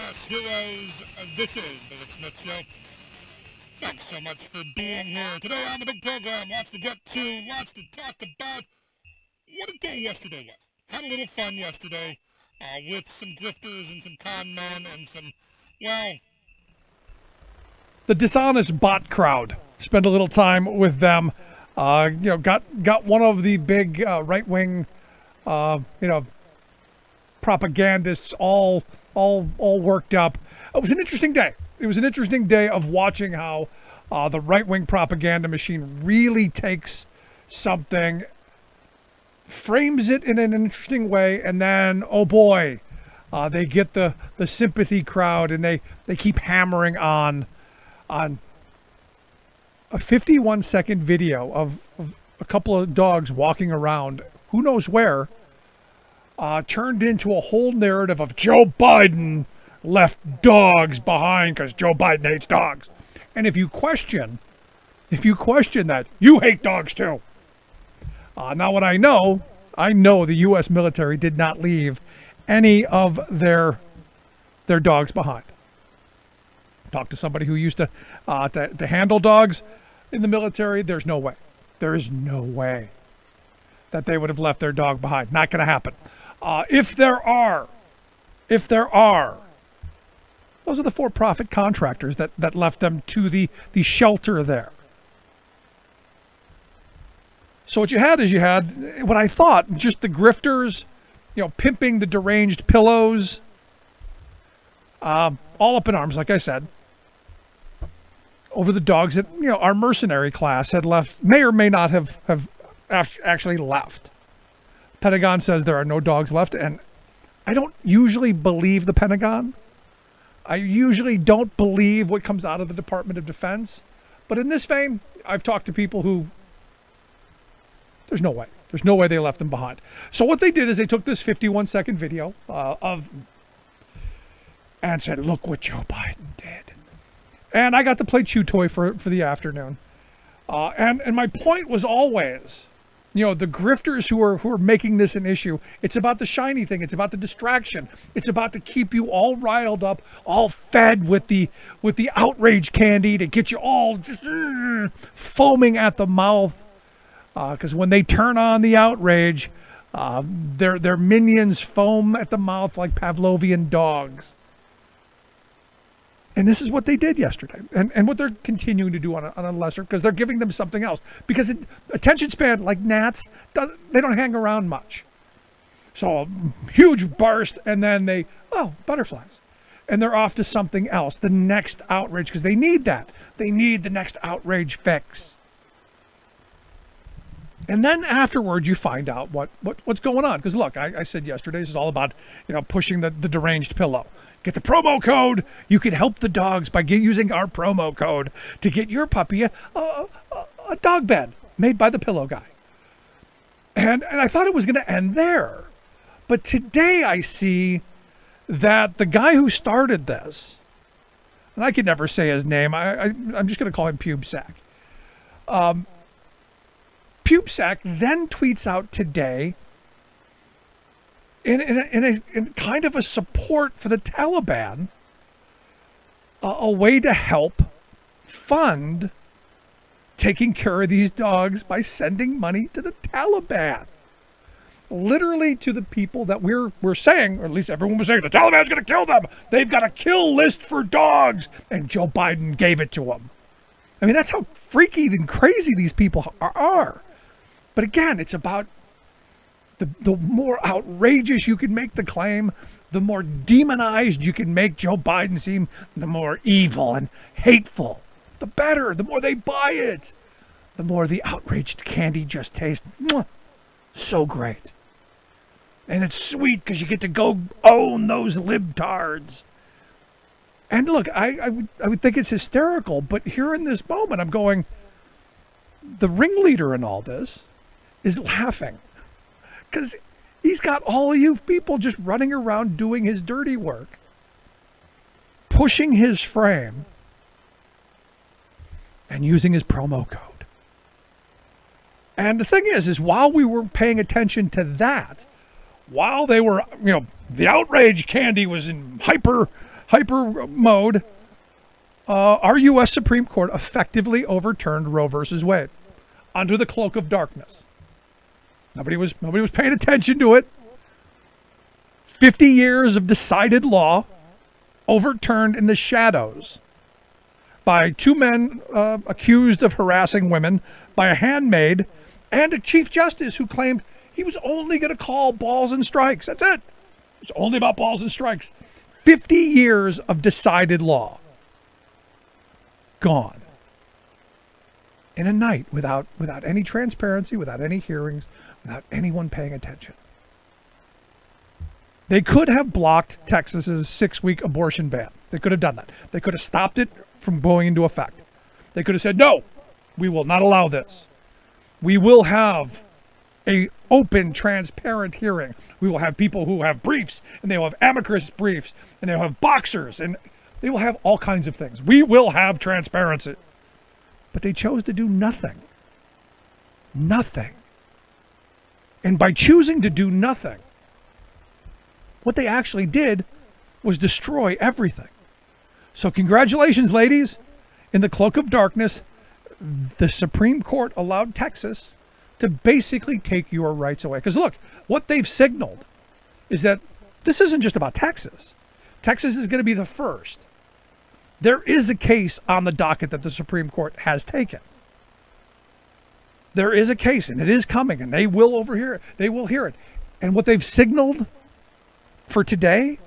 Yes, heroes, this is the Rick Smith Show. Thanks so much for being here. Today on the big program, lots to get to, lots to talk about. What a day yesterday was. Had a little fun yesterday with some grifters and some con men and some, well... The dishonest bot crowd. Spent a little time with them. Got one of the big right-wing, propagandists all worked up. It was an interesting day. It was an interesting day of watching how the right-wing propaganda machine really takes something, frames it in an interesting way, and then, oh boy, they get the sympathy crowd, and they keep hammering on a 51-second video of a couple of dogs walking around, who knows where, turned into a whole narrative of Joe Biden left dogs behind because Joe Biden hates dogs. And if you question that, you hate dogs too. Now what I know the U.S. military did not leave any of their dogs behind. Talk to somebody who used to handle dogs in the military. There is no way that they would have left their dog behind. Not going to happen. If there are, those are the for-profit contractors that left them to the shelter there. So what you had what I thought, just the grifters, pimping the deranged pillows, all up in arms, like I said, over the dogs that, our mercenary class had left, may or may not have actually left. Pentagon says there are no dogs left, and I don't usually believe the Pentagon. I usually don't believe what comes out of the Department of Defense. But in this vein, I've talked to people who, there's no way. There's no way they left them behind. So what they did is they took this 51-second video and said, look what Joe Biden did. And I got to play chew toy for the afternoon. And my point was always, the grifters who are making this an issue, it's about the shiny thing. It's about the distraction. It's about to keep you all riled up, all fed with the outrage candy to get you all just foaming at the mouth. Because when they turn on the outrage, their minions foam at the mouth like Pavlovian dogs. And this is what they did yesterday, and what they're continuing to do on a lesser, because they're giving them something else. Because attention span, like gnats, they don't hang around much. So a huge burst, and then butterflies. And they're off to something else, the next outrage, because they need that. They need the next outrage fix. And then afterwards, you find out what's going on. Because look, I said yesterday, this is all about pushing the deranged pillow. Get the promo code. You can help the dogs by using our promo code to get your puppy a dog bed made by the pillow guy. And I thought it was going to end there. But today I see that the guy who started this, and I can never say his name, I'm just going to call him Pubsack. Pubsack then tweets out today in a kind of a support for the Taliban, a way to help fund taking care of these dogs by sending money to the Taliban. Literally to the people that we're saying, or at least everyone was saying, the Taliban's going to kill them. They've got a kill list for dogs. And Joe Biden gave it to them. I mean, that's how freaky and crazy these people are. But again, it's about the more outrageous you can make the claim, the more demonized you can make Joe Biden seem, the more evil and hateful, the better. The more they buy it, the more the outraged candy just tastes so great. And it's sweet because you get to go own those libtards. And look, I would think it's hysterical, but here in this moment, I'm going, the ringleader in all this is laughing. Because he's got all of you people just running around doing his dirty work, pushing his frame, and using his promo code. And the thing is while we were paying attention to that, while they were, the outrage candy was in hyper hyper mode, our U.S. Supreme Court effectively overturned Roe versus Wade under the cloak of darkness. Nobody was paying attention to it. 50 years of decided law overturned in the shadows by two men accused of harassing women, by a handmaid, and a Chief Justice who claimed he was only going to call balls and strikes. That's it. It's only about balls and strikes. 50 years of decided law. Gone. In a night without any transparency, without any hearings, without anyone paying attention. They could have blocked Texas's 6-week abortion ban. They could have done that. They could have stopped it from going into effect. They could have said, no, we will not allow this. We will have a open, transparent hearing. We will have people who have briefs, and they will have amicus briefs, and they will have boxers, and they will have all kinds of things. We will have transparency. But they chose to do nothing. Nothing. And by choosing to do nothing, what they actually did was destroy everything. So congratulations, ladies. In the cloak of darkness, the Supreme Court allowed Texas to basically take your rights away. Because look, what they've signaled is that this isn't just about Texas. Texas is going to be the first. There is a case on the docket that the Supreme Court has taken. There is a case, and it is coming, and they will overhear it. They will hear it. And what they've signaled for today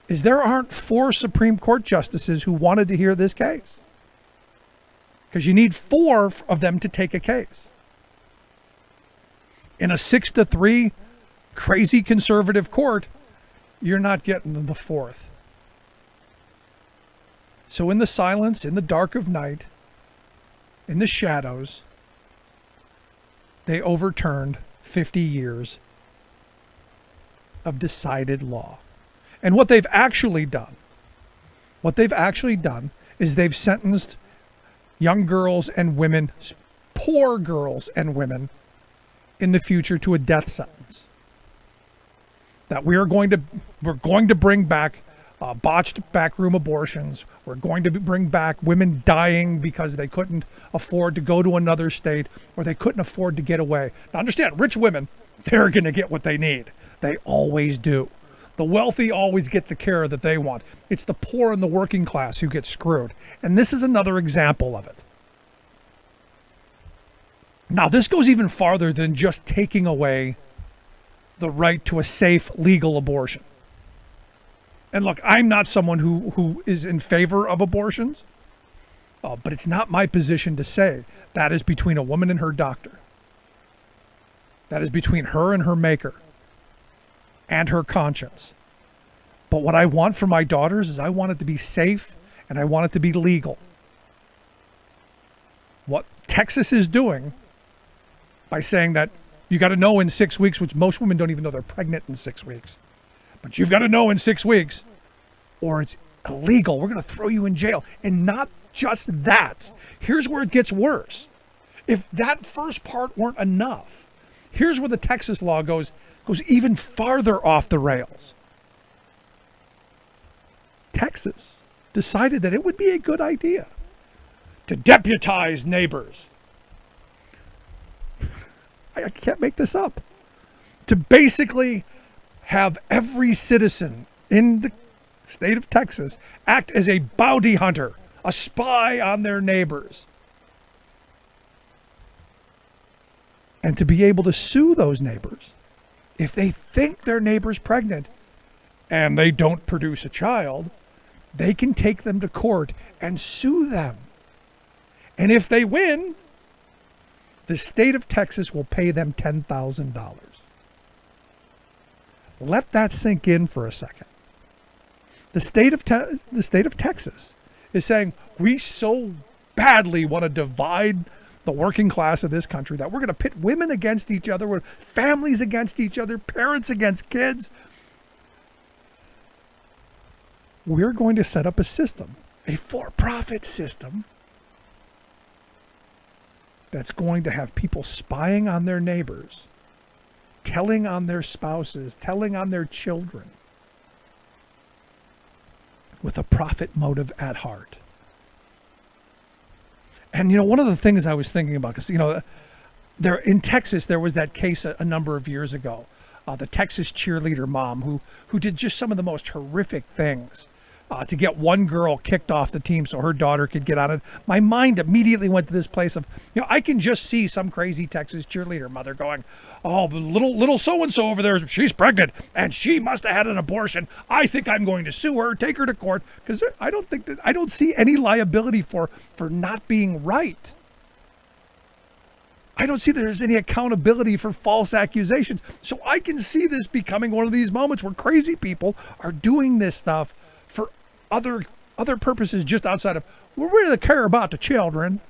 is there aren't 4 Supreme Court justices who wanted to hear this case. Because you need 4 of them to take a case. In a 6-3 crazy conservative court, you're not getting the 4th. So in the silence, in the dark of night, in the shadows, they overturned 50 years of decided law. And what they've actually done is they've sentenced young girls and women, poor girls and women, in the future to a death sentence. That we're going to bring back botched backroom abortions. We're going to bring back women dying because they couldn't afford to go to another state or they couldn't afford to get away. Now understand, rich women, they're going to get what they need. They always do. The wealthy always get the care that they want. It's the poor and the working class who get screwed. And this is another example of it. Now, this goes even farther than just taking away the right to a safe, legal abortion. And look, I'm not someone who is in favor of abortions, but it's not my position to say that is between a woman and her doctor. That is between her and her maker and her conscience. But what I want for my daughters is I want it to be safe and I want it to be legal. What Texas is doing by saying that you got to know in 6 weeks, which most women don't even know they're pregnant in 6 weeks. But you've got to know in 6 weeks or it's illegal. We're going to throw you in jail. And not just that. Here's where it gets worse. If that first part weren't enough, here's where the Texas law goes even farther off the rails. Texas decided that it would be a good idea to deputize neighbors. I can't make this up. To basically have every citizen in the state of Texas act as a bounty hunter, a spy on their neighbors. And to be able to sue those neighbors if they think their neighbor's pregnant and they don't produce a child, they can take them to court and sue them. And if they win, the state of Texas will pay them $10,000. Let that sink in for a second. The state of Texas is saying, we so badly want to divide the working class of this country that we're going to pit women against each other, families against each other, parents against kids. We're going to set up a system, a for-profit system, that's going to have people spying on their neighbors, telling on their spouses, telling on their children. with a profit motive at heart. And, you know, one of the things I was thinking about, because, you know, there in Texas, there was that case a number of years ago, the Texas cheerleader mom who did just some of the most horrific things to get one girl kicked off the team so her daughter could get on it. My mind immediately went to this place of, you know, I can just see some crazy Texas cheerleader mother going, oh, little so-and-so over there, she's pregnant and she must have had an abortion. I think I'm going to sue her, take her to court, because I don't see any liability for not being right. I don't see there's any accountability for false accusations. So I can see this becoming one of these moments where crazy people are doing this stuff for other purposes just outside of, we really care about the children.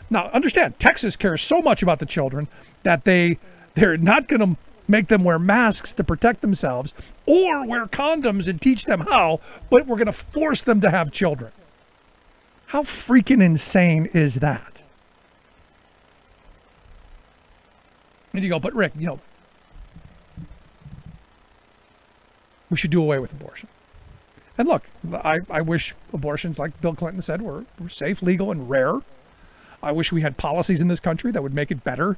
Now, understand, Texas cares so much about the children that they're not going to make them wear masks to protect themselves or wear condoms and teach them how, but we're going to force them to have children. How freaking insane is that? And you go, but Rick, you know, we should do away with abortion. And look, I wish abortions, like Bill Clinton said, were safe, legal, and rare. I wish we had policies in this country that would make it better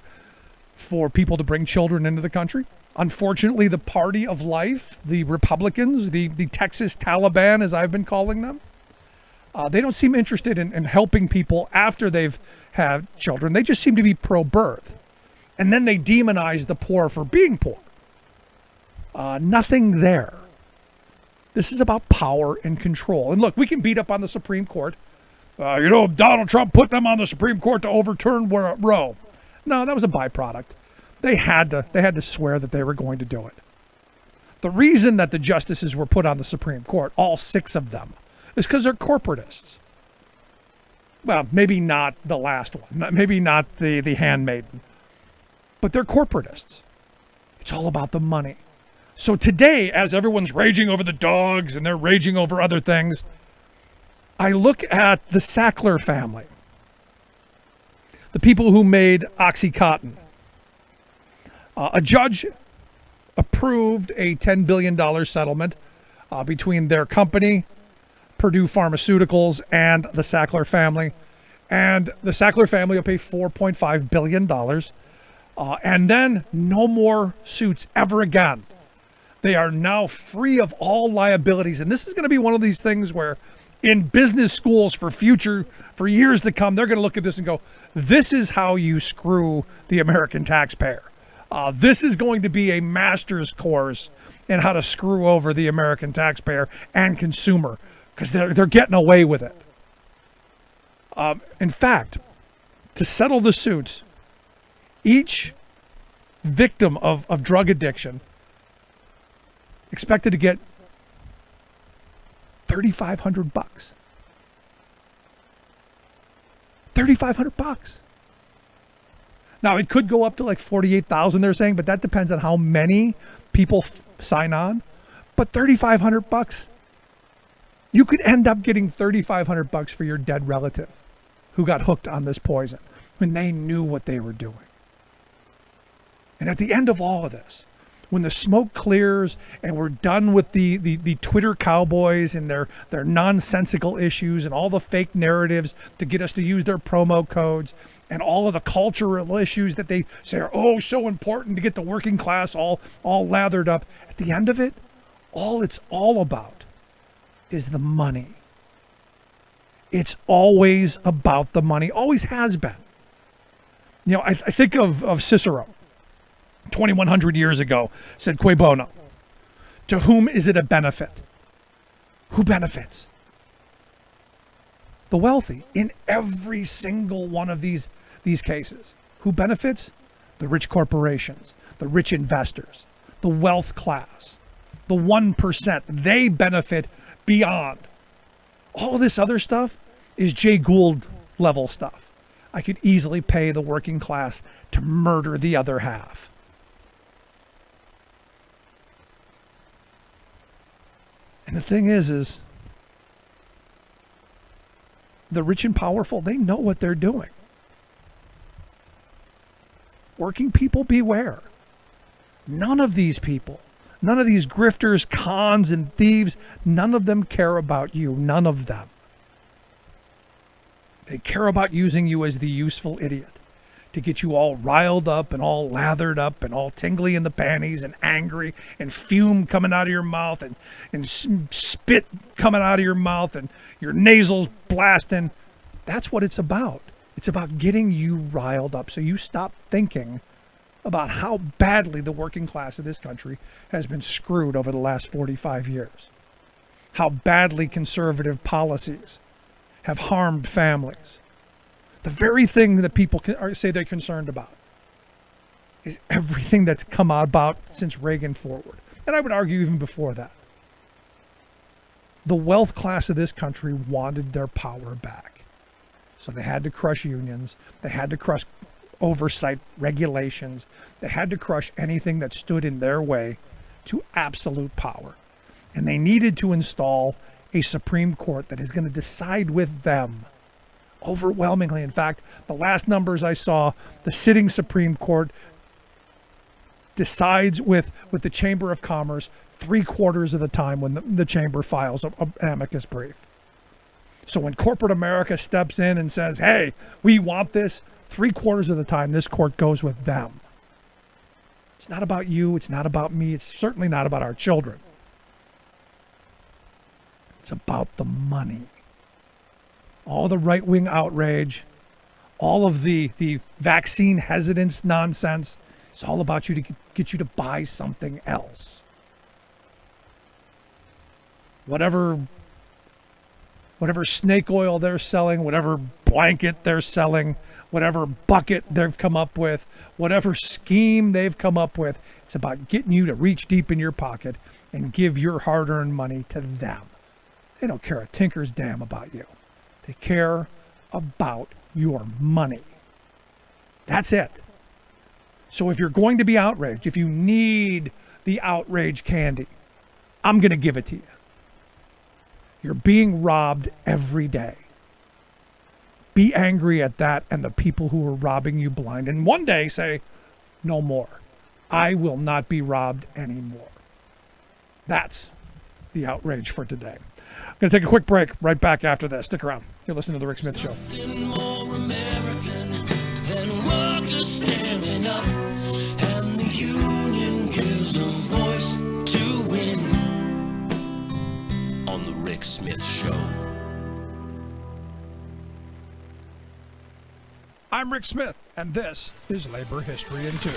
for people to bring children into the country. Unfortunately, the party of life, the Republicans, the Texas Taliban, as I've been calling them, they don't seem interested in helping people after they've had children. They just seem to be pro-birth. And then they demonize the poor for being poor. Nothing there. This is about power and control. And look, we can beat up on the Supreme Court. You know, Donald Trump put them on the Supreme Court to overturn Roe. No, that was a byproduct. They had to swear that they were going to do it. The reason that the justices were put on the Supreme Court, all 6 of them, is because they're corporatists. Well, maybe not the last one, maybe not the handmaiden, but they're corporatists. It's all about the money. So today, as everyone's raging over the dogs and they're raging over other things, I look at the Sackler family, the people who made OxyContin. A judge approved a $10 billion settlement between their company, Purdue Pharmaceuticals, and the Sackler family. And the Sackler family will pay $4.5 billion. And then no more suits ever again. They are now free of all liabilities. And this is going to be one of these things where in business schools for years to come, they're going to look at this and go, this is how you screw the American taxpayer. This is going to be a master's course in how to screw over the American taxpayer and consumer, because they're getting away with it. In fact, to settle the suits, each victim of drug addiction expected to get $3,500. $3,500. Now it could go up to like 48,000, they're saying, but that depends on how many people sign on. But $3,500, you could end up getting $3,500 for your dead relative who got hooked on this poison when they knew what they were doing. And at the end of all of this, when the smoke clears and we're done with the Twitter cowboys and their nonsensical issues and all the fake narratives to get us to use their promo codes and all of the cultural issues that they say are so important to get the working class all lathered up, at the end of it, all it's all about is the money. It's always about the money, always has been. You know, I think of Cicero. 2,100 years ago, said Cui bono. To whom is it a benefit? Who benefits? The wealthy. In every single one of these cases. Who benefits? The rich corporations, the rich investors, the wealth class, the 1%. They benefit beyond. All this other stuff is Jay Gould level stuff. I could easily pay the working class to murder the other half. And the thing is the rich and powerful, they know what they're doing. Working people beware. None of these people None of these grifters, cons, and thieves, none of them care about you. None of them. They care about using you as the useful idiot to get you all riled up and all lathered up and all tingly in the panties and angry and fume coming out of your mouth and spit coming out of your mouth and your nasals blasting. That's what it's about. It's about getting you riled up so you stop thinking about how badly the working class of this country has been screwed over the last 45 years. How badly conservative policies have harmed families. The very thing that people say they're concerned about is everything that's come about since Reagan forward. And I would argue even before that. The wealth class of this country wanted their power back. So they had to crush unions. They had to crush oversight regulations. They had to crush anything that stood in their way to absolute power. And they needed to install a Supreme Court that is going to decide with them overwhelmingly. In fact, the last numbers I saw, the sitting Supreme Court decides with the Chamber of Commerce 3/4 of the time when the Chamber files an amicus brief. So when corporate America steps in and says, hey, we want this, 3/4 of the time this court goes with them. It's not about you. It's not about me. It's certainly not about our children. It's about the money. All the right-wing outrage, all of the vaccine hesitance nonsense, it's all about you to get you to buy something else. Whatever snake oil they're selling, whatever blanket they're selling, whatever bucket they've come up with, whatever scheme they've come up with, it's about getting you to reach deep in your pocket and give your hard-earned money to them. They don't care a tinker's damn about you. They care about your money. That's it. So if you're going to be outraged, if you need the outrage candy, I'm going to give it to you. You're being robbed every day. Be angry at that and the people who are robbing you blind. And one day say, no more. I will not be robbed anymore. That's the outrage for today. I'm going to take a quick break. Right back after this. Stick around. You're listening to The Rick Smith Show. Nothing more American than workers standing up, and the union gives a voice to win. On The Rick Smith Show. I'm Rick Smith, and this is Labor History in 2.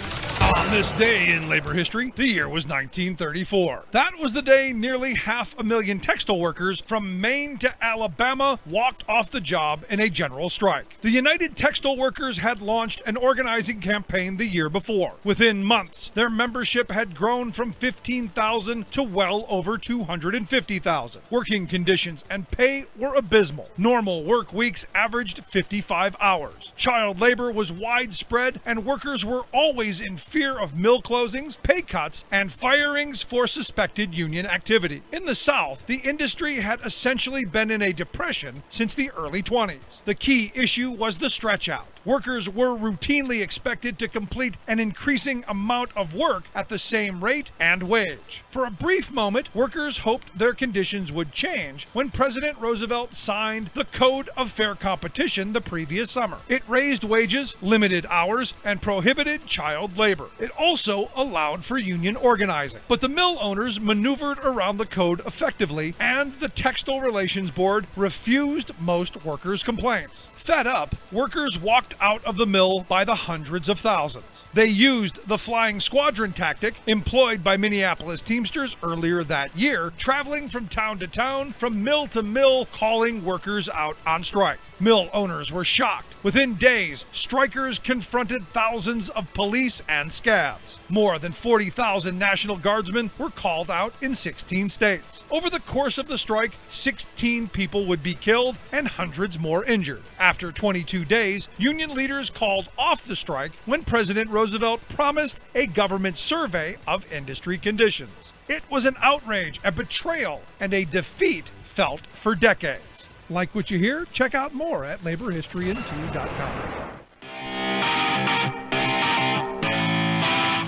On this day in labor history, the year was 1934. That was the day nearly 500,000 textile workers from Maine to Alabama walked off the job in a general strike. The United Textile Workers had launched an organizing campaign the year before. Within months, their membership had grown from 15,000 to well over 250,000. Working conditions and pay were abysmal. Normal work weeks averaged 55 hours. Child labor was widespread, and workers were always in fear of mill closings, pay cuts, and firings for suspected union activity. In the South, the industry had essentially been in a depression since the early 20s. The key issue was the stretch out. Workers were routinely expected to complete an increasing amount of work at the same rate and wage. For a brief moment, workers hoped their conditions would change when President Roosevelt signed the Code of Fair Competition the previous summer. It raised wages, limited hours, and prohibited child labor. It also allowed for union organizing. But the mill owners maneuvered around the code effectively, and the Textile Relations Board refused most workers' complaints. Fed up, workers walked out of the mill by the hundreds of thousands. They used the flying squadron tactic employed by Minneapolis Teamsters earlier that year, traveling from town to town, from mill to mill, calling workers out on strike. Mill owners were shocked. Within days, strikers confronted thousands of police and scabs. More than 40,000 National Guardsmen were called out in 16 states. Over the course of the strike, 16 people would be killed and hundreds more injured. After 22 days, union leaders called off the strike when President Roosevelt promised a government survey of industry conditions. It was an outrage, a betrayal, and a defeat felt for decades. Like what you hear? Check out more at laborhistoryin2.com.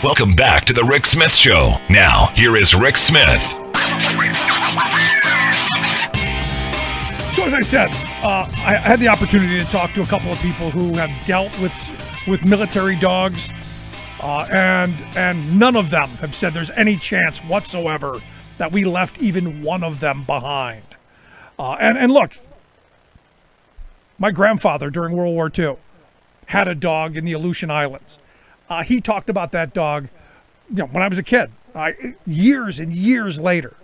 Welcome back to the Rick Smith Show. Now, here is Rick Smith. So as I said, I had the opportunity to talk to a couple of people who have dealt with military dogs, and none of them have said there's any chance whatsoever that we left even one of them behind. And look, my grandfather during World War II had a dog in the Aleutian Islands. He talked about that dog, when I was a kid, years and years later.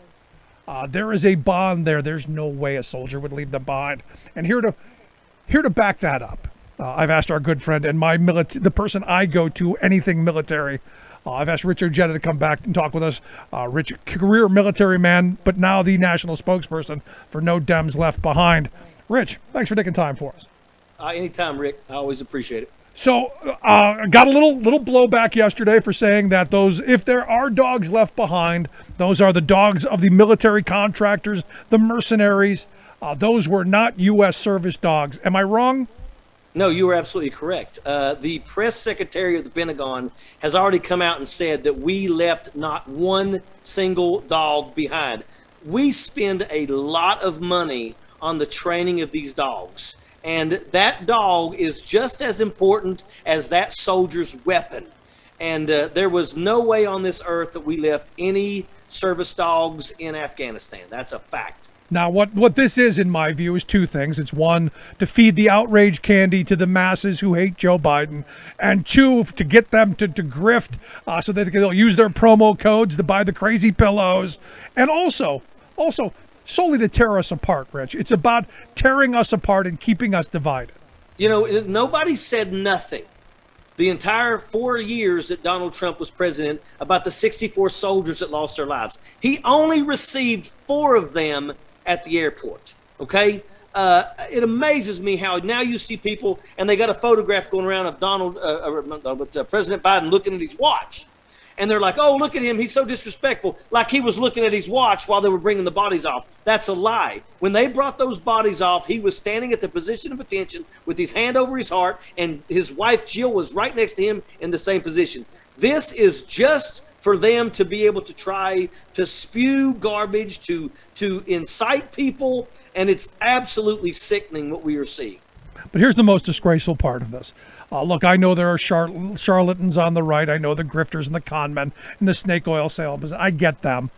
There is a bond there. There's no way a soldier would leave them behind. And here to back that up, I've asked our good friend and the person I go to anything military. I've asked Rich Ojeda to come back and talk with us. Rich, career military man, but now the national spokesperson for No Dems Left Behind. Rich, thanks for taking time for us. Anytime, Rick. I always appreciate it. So, got a little blowback yesterday for saying that if there are dogs left behind, those are the dogs of the military contractors, the mercenaries. Those were not U.S. service dogs. Am I wrong? No, you are absolutely correct. The press secretary of the Pentagon has already come out and said that we left not one single dog behind. We spend a lot of money on the training of these dogs. And that dog is just as important as that soldier's weapon. And there was no way on this earth that we left any service dogs in Afghanistan. That's a fact. Now, what this is, in my view, is two things. It's one, to feed the outrage candy to the masses who hate Joe Biden, and two, to get them to grift so that they'll use their promo codes to buy the crazy pillows, and also solely to tear us apart, Rich. It's about tearing us apart and keeping us divided. Nobody said nothing the entire 4 years that Donald Trump was president about the 64 soldiers that lost their lives. He only received 4 of them at the airport, okay? It amazes me how now you see people, and they got a photograph going around of President Biden looking at his watch. And they're like, oh, look at him. He's so disrespectful. Like he was looking at his watch while they were bringing the bodies off. That's a lie. When they brought those bodies off, he was standing at the position of attention with his hand over his heart, and his wife, Jill, was right next to him in the same position. This is just for them to be able to try to spew garbage, to incite people, and it's absolutely sickening what we are seeing. But here's the most disgraceful part of this. Look, I know there are charlatans on the right. I know the grifters and the con men and the snake oil salesmen. I get them.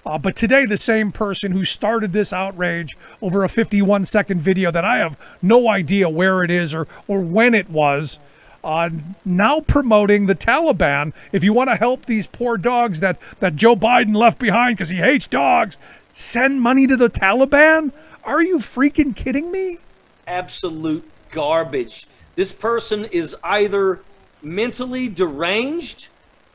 But today, the same person who started this outrage over a 51-second video that I have no idea where it is or when it was, now promoting the Taliban. If you want to help these poor dogs that Joe Biden left behind because he hates dogs, send money to the Taliban? Are you freaking kidding me? Absolute garbage. This person is either mentally deranged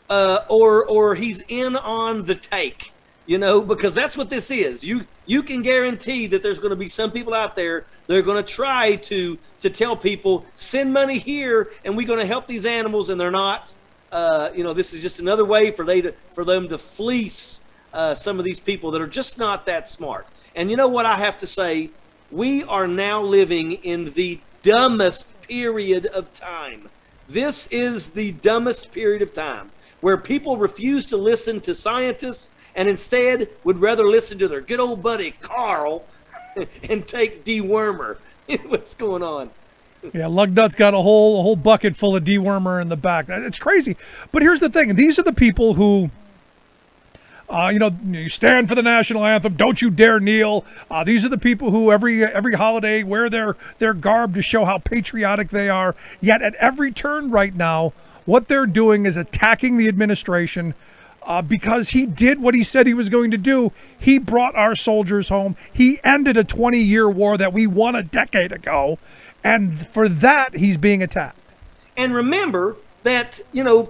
or he's in on the take, because that's what this is. You can guarantee that there's going to be some people out there that are going to try to tell people, send money here and we're going to help these animals, and they're not. This is just another way for them to fleece some of these people that are just not that smart. And you know what I have to say? We are now living in the dumbest period of time. This is the dumbest period of time where people refuse to listen to scientists and instead would rather listen to their good old buddy Carl and take dewormer. What's going on? Yeah, Lugnut's got a whole bucket full of dewormer in the back. It's crazy. But here's the thing. These are the people who you stand for the national anthem. Don't you dare kneel. These are the people who every holiday wear their garb to show how patriotic they are. Yet at every turn right now, what they're doing is attacking the administration because he did what he said he was going to do. He brought our soldiers home. He ended a 20-year war that we won a decade ago. And for that, he's being attacked. And remember that,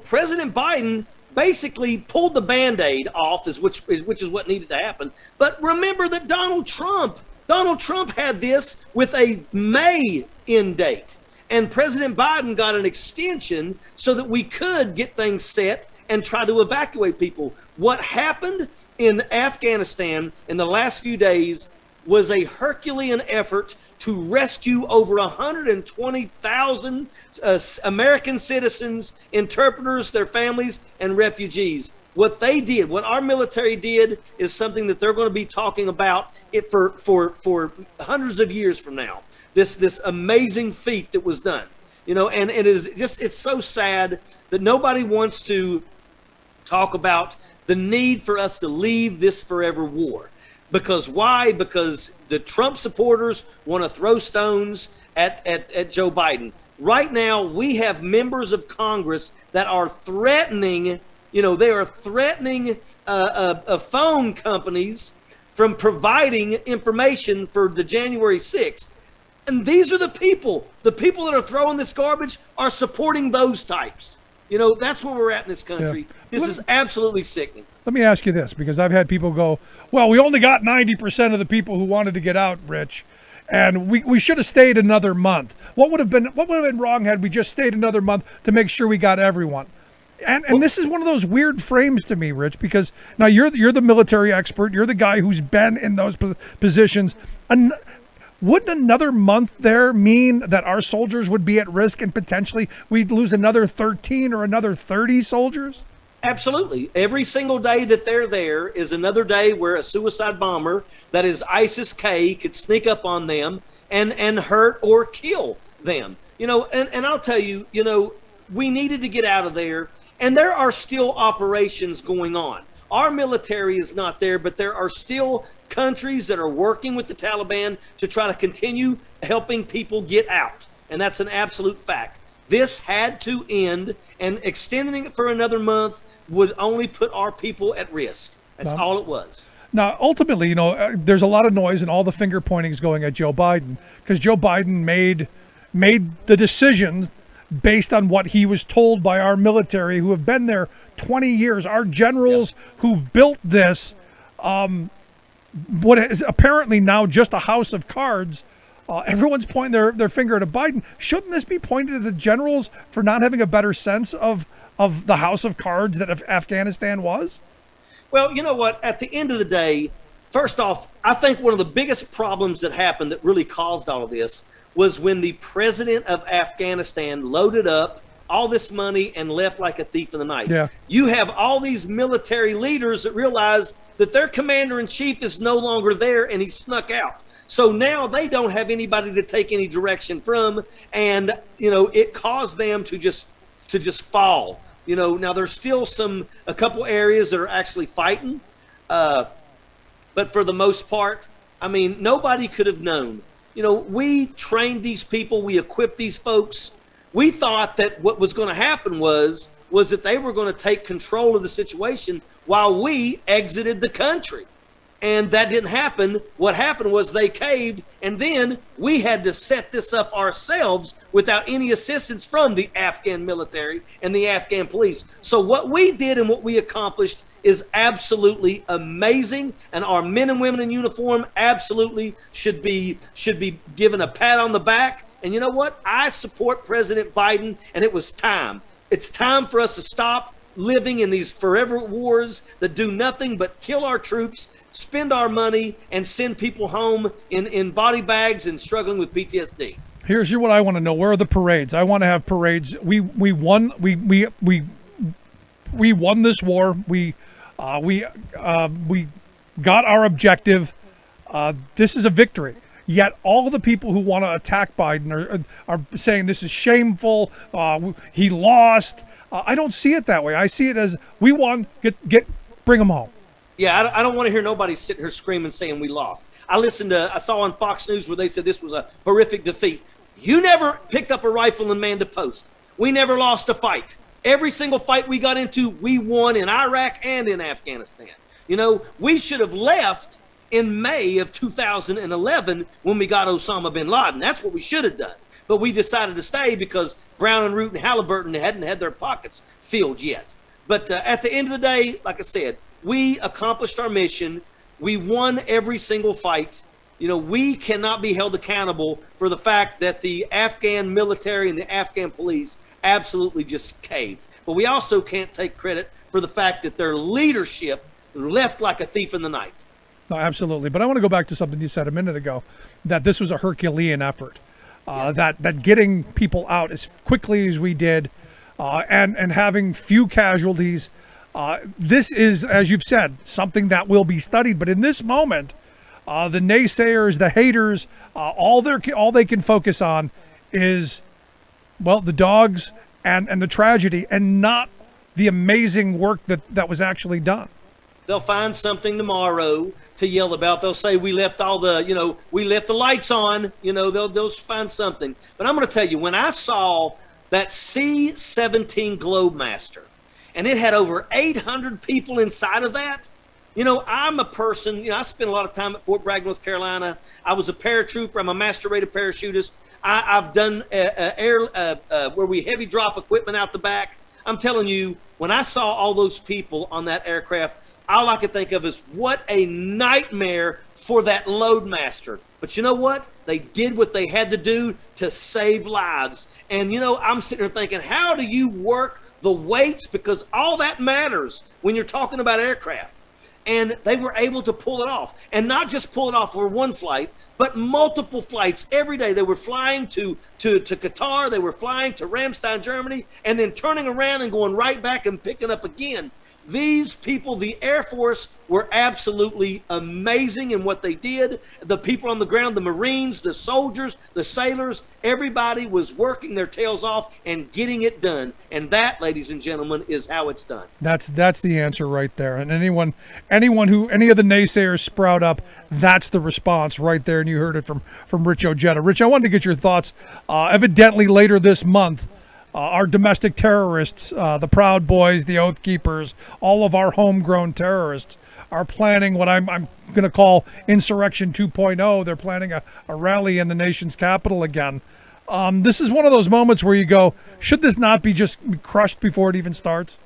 President Biden basically pulled the Band-Aid off, which is what needed to happen. But remember that Donald Trump had this with a May end date. And President Biden got an extension so that we could get things set and try to evacuate people. What happened in Afghanistan in the last few days was a Herculean effort to rescue over 120,000 American citizens, interpreters, their families, and refugees. What they did, what our military did, is something that they're going to be talking about it for hundreds of years from now. This amazing feat that was done, and it is just, it's so sad that nobody wants to talk about the need for us to leave this forever war. Because why? Because the Trump supporters want to throw stones at Joe Biden. Right now, we have members of Congress that are threatening, they are threatening phone companies from providing information for the January 6th. And these are the people that are throwing this garbage are supporting those types. That's where we're at in this country. Yeah. This is absolutely sickening. Let me ask you this, because I've had people go, well, we only got 90% of the people who wanted to get out, Rich, and we should have stayed another month. What would have been wrong had we just stayed another month to make sure we got everyone? And this is one of those weird frames to me, Rich, because now you're the military expert, you're the guy who's been in those positions. Wouldn't another month there mean that our soldiers would be at risk and potentially we'd lose another 13 or another 30 soldiers? Absolutely. Every single day that they're there is another day where a suicide bomber that is ISIS-K could sneak up on them and hurt or kill them. And I'll tell you, we needed to get out of there, and there are still operations going on. Our military is not there, but there are still countries that are working with the Taliban to try to continue helping people get out. And that's an absolute fact. This had to end, and extending it for another month would only put our people at risk. That's all it was. Now, ultimately, there's a lot of noise and all the finger pointing's going at Joe Biden because Joe Biden made the decision based on what he was told by our military who have been there 20 years. Our generals who built this, what is apparently now just a house of cards. Everyone's pointing their finger at Biden. Shouldn't this be pointed at the generals for not having a better sense of the house of cards that Afghanistan was? Well, you know what? At the end of the day, first off, I think one of the biggest problems that happened that really caused all of this was when the president of Afghanistan loaded up all this money and left like a thief in the night. Yeah. You have all these military leaders that realize that their commander-in-chief is no longer there and he snuck out. So now they don't have anybody to take any direction from, and it caused them to just fall. Now there's still a couple areas that are actually fighting, but for the most part, nobody could have known. We trained these people, we equipped these folks. We thought that what was going to happen was that they were going to take control of the situation while we exited the country. And that didn't happen. What happened was they caved, and then we had to set this up ourselves without any assistance from the Afghan military and the Afghan police. So what we did and what we accomplished is absolutely amazing, and our men and women in uniform absolutely should be given a pat on the back. And you know what? I support President Biden, and it was time. It's time for us to stop living in these forever wars that do nothing but kill our troops, spend our money, and send people home in body bags and struggling with PTSD. Here's what I want to know. Where are the parades? I want to have parades. We won this war. We got our objective. This is a victory. Yet all the people who want to attack Biden are saying this is shameful. He lost. I don't see it that way. I see it as we won. Bring them home. Yeah, I don't want to hear nobody sitting here screaming saying we lost. I saw on Fox News where they said this was a horrific defeat. You never picked up a rifle and manned a post. We never lost a fight. Every single fight we got into, we won in Iraq and in Afghanistan. We should have left in May of 2011 when we got Osama bin Laden. That's what we should have done. But we decided to stay because Brown and Root and Halliburton hadn't had their pockets filled yet. But at the end of the day, like I said, we accomplished our mission. We won every single fight. We cannot be held accountable for the fact that the Afghan military and the Afghan police absolutely just caved. But we also can't take credit for the fact that their leadership left like a thief in the night. No, absolutely. But I want to go back to something you said a minute ago, that this was a Herculean effort. That getting people out as quickly as we did, and having few casualties. This is, as you've said, something that will be studied. But in this moment, the naysayers, the haters, all they can focus on is, well, the dogs and the tragedy, and not the amazing work that was actually done. They'll find something tomorrow to yell about. They'll say we left we left the lights on. They'll find something. But I'm going to tell you, when I saw that C-17 Globemaster, and it had over 800 people inside of that. I'm a person, I spent a lot of time at Fort Bragg, North Carolina. I was a paratrooper. I'm a master rated parachutist. I've done where we heavy drop equipment out the back. I'm telling you, when I saw all those people on that aircraft, all I could think of is what a nightmare for that loadmaster. But you know what? They did what they had to do to save lives. And, I'm sitting there thinking, how do you work the weights? Because all that matters when you're talking about aircraft. And they were able to pull it off. And not just pull it off for one flight, but multiple flights every day. They were flying to Qatar. They were flying to Ramstein, Germany, and then turning around and going right back and picking up again. These people, the Air Force, were absolutely amazing in what they did. The people on the ground, the Marines, the soldiers, the sailors, everybody was working their tails off and getting it done. And that, ladies and gentlemen, is how it's done. That's the answer right there. And any of the naysayers sprout up, that's the response right there. And you heard it from Rich Ojeda. Rich, I wanted to get your thoughts. Evidently later this month, our domestic terrorists, the Proud Boys, the Oath Keepers, all of our homegrown terrorists are planning what I'm going to call Insurrection 2.0. They're planning a rally in the nation's capital again. This is one of those moments where you go, should this not be just crushed before it even starts?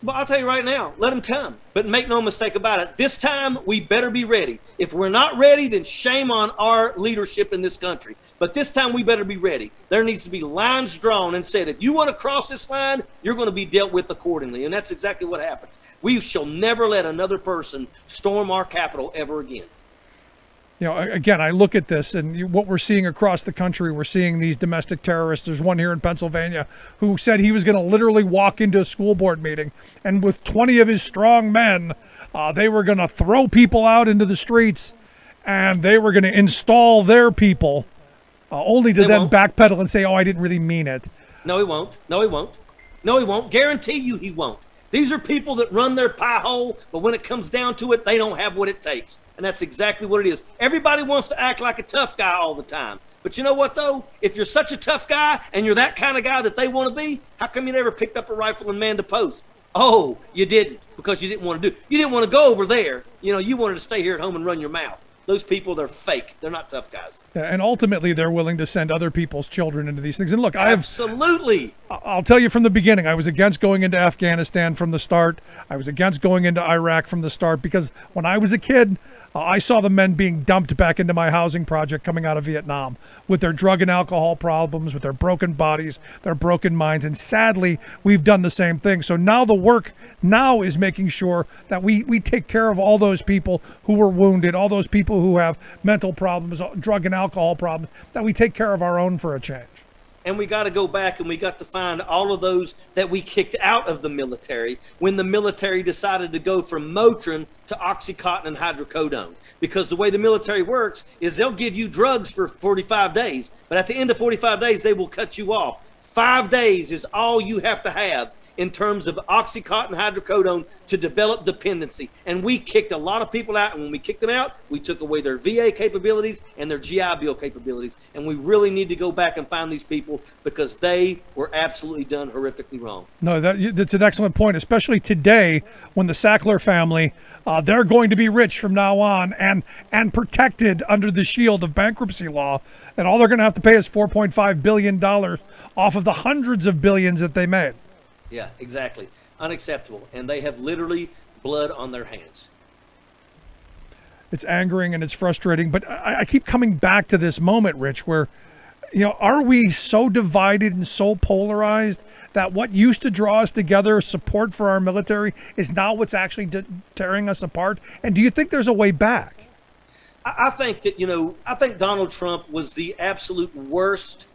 Well, I'll tell you right now, let them come. But make no mistake about it, this time we better be ready. If we're not ready, then shame on our leadership in this country. But this time we better be ready. There needs to be lines drawn and said, if you want to cross this line, you're going to be dealt with accordingly. And that's exactly what happens. We shall never let another person storm our capital ever again. Again, I look at this and what we're seeing across the country, we're seeing these domestic terrorists. There's one here in Pennsylvania who said he was going to literally walk into a school board meeting, and with 20 of his strong men, they were going to throw people out into the streets, and they were going to install their people, only to then backpedal and say, oh, I didn't really mean it. No, he won't. No, he won't. No, he won't. Guarantee you he won't. These are people that run their pie hole, but when it comes down to it, they don't have what it takes. And that's exactly what it is. Everybody wants to act like a tough guy all the time. But you know what, though? If you're such a tough guy and you're that kind of guy that they want to be, how come you never picked up a rifle and manned a post? Oh, you didn't, because you didn't want to do it. You didn't want to go over there. You wanted to stay here at home and run your mouth. Those people, they're fake. They're not tough guys. And ultimately, they're willing to send other people's children into these things. And look, Absolutely. I'll tell you from the beginning, I was against going into Afghanistan from the start. I was against going into Iraq from the start, because when I was a kid, I saw the men being dumped back into my housing project coming out of Vietnam with their drug and alcohol problems, with their broken bodies, their broken minds. And sadly, we've done the same thing. So now the work now is making sure that we take care of all those people who were wounded, all those people who have mental problems, drug and alcohol problems, that we take care of our own for a change. And we got to go back and we got to find all of those that we kicked out of the military when the military decided to go from Motrin to Oxycontin and hydrocodone. Because the way the military works is they'll give you drugs for 45 days, but at the end of 45 days, they will cut you off. 5 days is all you have to have in terms of Oxycontin, hydrocodone to develop dependency. And we kicked a lot of people out. And when we kicked them out, we took away their VA capabilities and their GI Bill capabilities. And we really need to go back and find these people because they were absolutely done horrifically wrong. No, that's an excellent point, especially today when the Sackler family, they're going to be rich from now on and protected under the shield of bankruptcy law. And all they're going to have to pay is $4.5 billion off of the hundreds of billions that they made. Yeah, exactly. Unacceptable. And they have literally blood on their hands. It's angering and it's frustrating, but I keep coming back to this moment, Rich, where, are we so divided and so polarized that what used to draw us together, support for our military, is now what's actually tearing us apart? And do you think there's a way back? I think that, I think Donald Trump was the absolute worst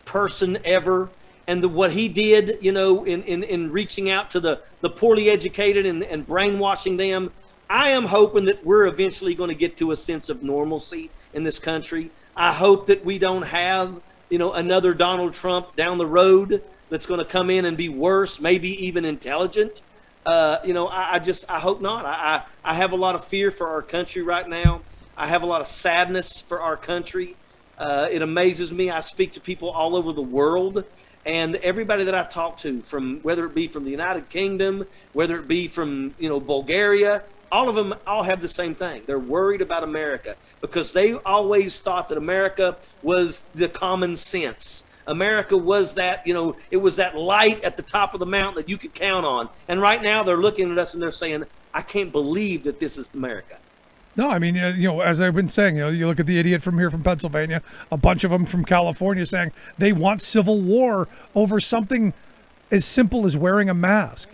person ever. And what he did, in reaching out to the poorly educated and brainwashing them, I am hoping that we're eventually going to get to a sense of normalcy in this country. I hope that we don't have, another Donald Trump down the road that's going to come in and be worse, maybe even intelligent. I hope not. I have a lot of fear for our country right now. I have a lot of sadness for our country. It amazes me. I speak to people all over the world, and everybody that I talk to, from whether it be from the United Kingdom, whether it be from Bulgaria, all of them all have the same thing. They're worried about America because they always thought that America was the common sense. America was that, it was that light at the top of the mountain that you could count on. And right now they're looking at us and they're saying, I can't believe that this is America. No, I mean, as I've been saying, you look at the idiot from here from Pennsylvania, a bunch of them from California saying they want civil war over something as simple as wearing a mask.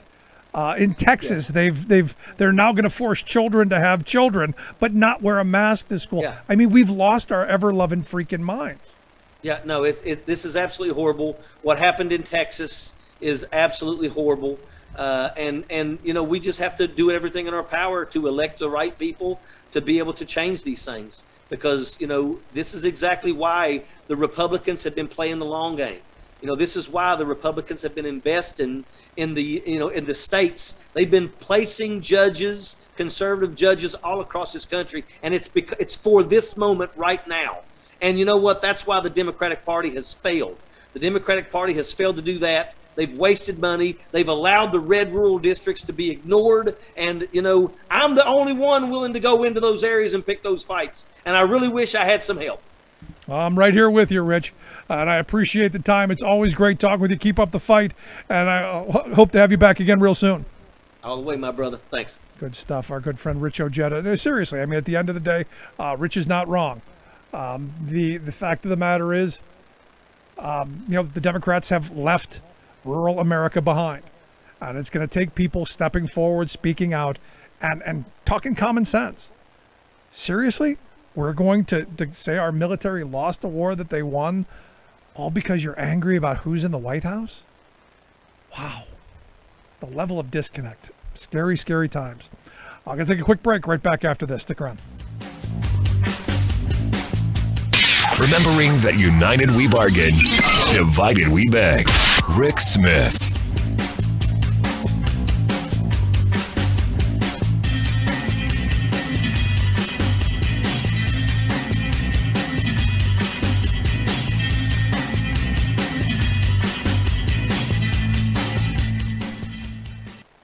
In Texas, they're now going to force children to have children, but not wear a mask to school. Yeah. I mean, we've lost our ever-loving freaking minds. Yeah, no, this is absolutely horrible. What happened in Texas is absolutely horrible. And we just have to do everything in our power to elect the right people to be able to change these things. Because, this is exactly why the Republicans have been playing the long game. This is why the Republicans have been investing in the states. They've been placing judges, conservative judges all across this country. And it's for this moment right now. And you know what? That's why the Democratic Party has failed. The Democratic Party has failed to do that. They've wasted money. They've allowed the red rural districts to be ignored. And, I'm the only one willing to go into those areas and pick those fights. And I really wish I had some help. I'm right here with you, Rich. And I appreciate the time. It's always great talking with you. Keep up the fight. And I hope to have you back again real soon. All the way, my brother. Thanks. Good stuff. Our good friend Rich Ojeda. No, seriously, I mean, at the end of the day, Rich is not wrong. The fact of the matter is, the Democrats have left rural America behind. And it's going to take people stepping forward, speaking out, and talking common sense. Seriously? We're going to say our military lost a war that they won all because you're angry about who's in the White House? Wow. The level of disconnect. Scary, scary times. I'm going to take a quick break right back after this. Stick around. Remembering that united we bargain, divided we beg. Rick Smith.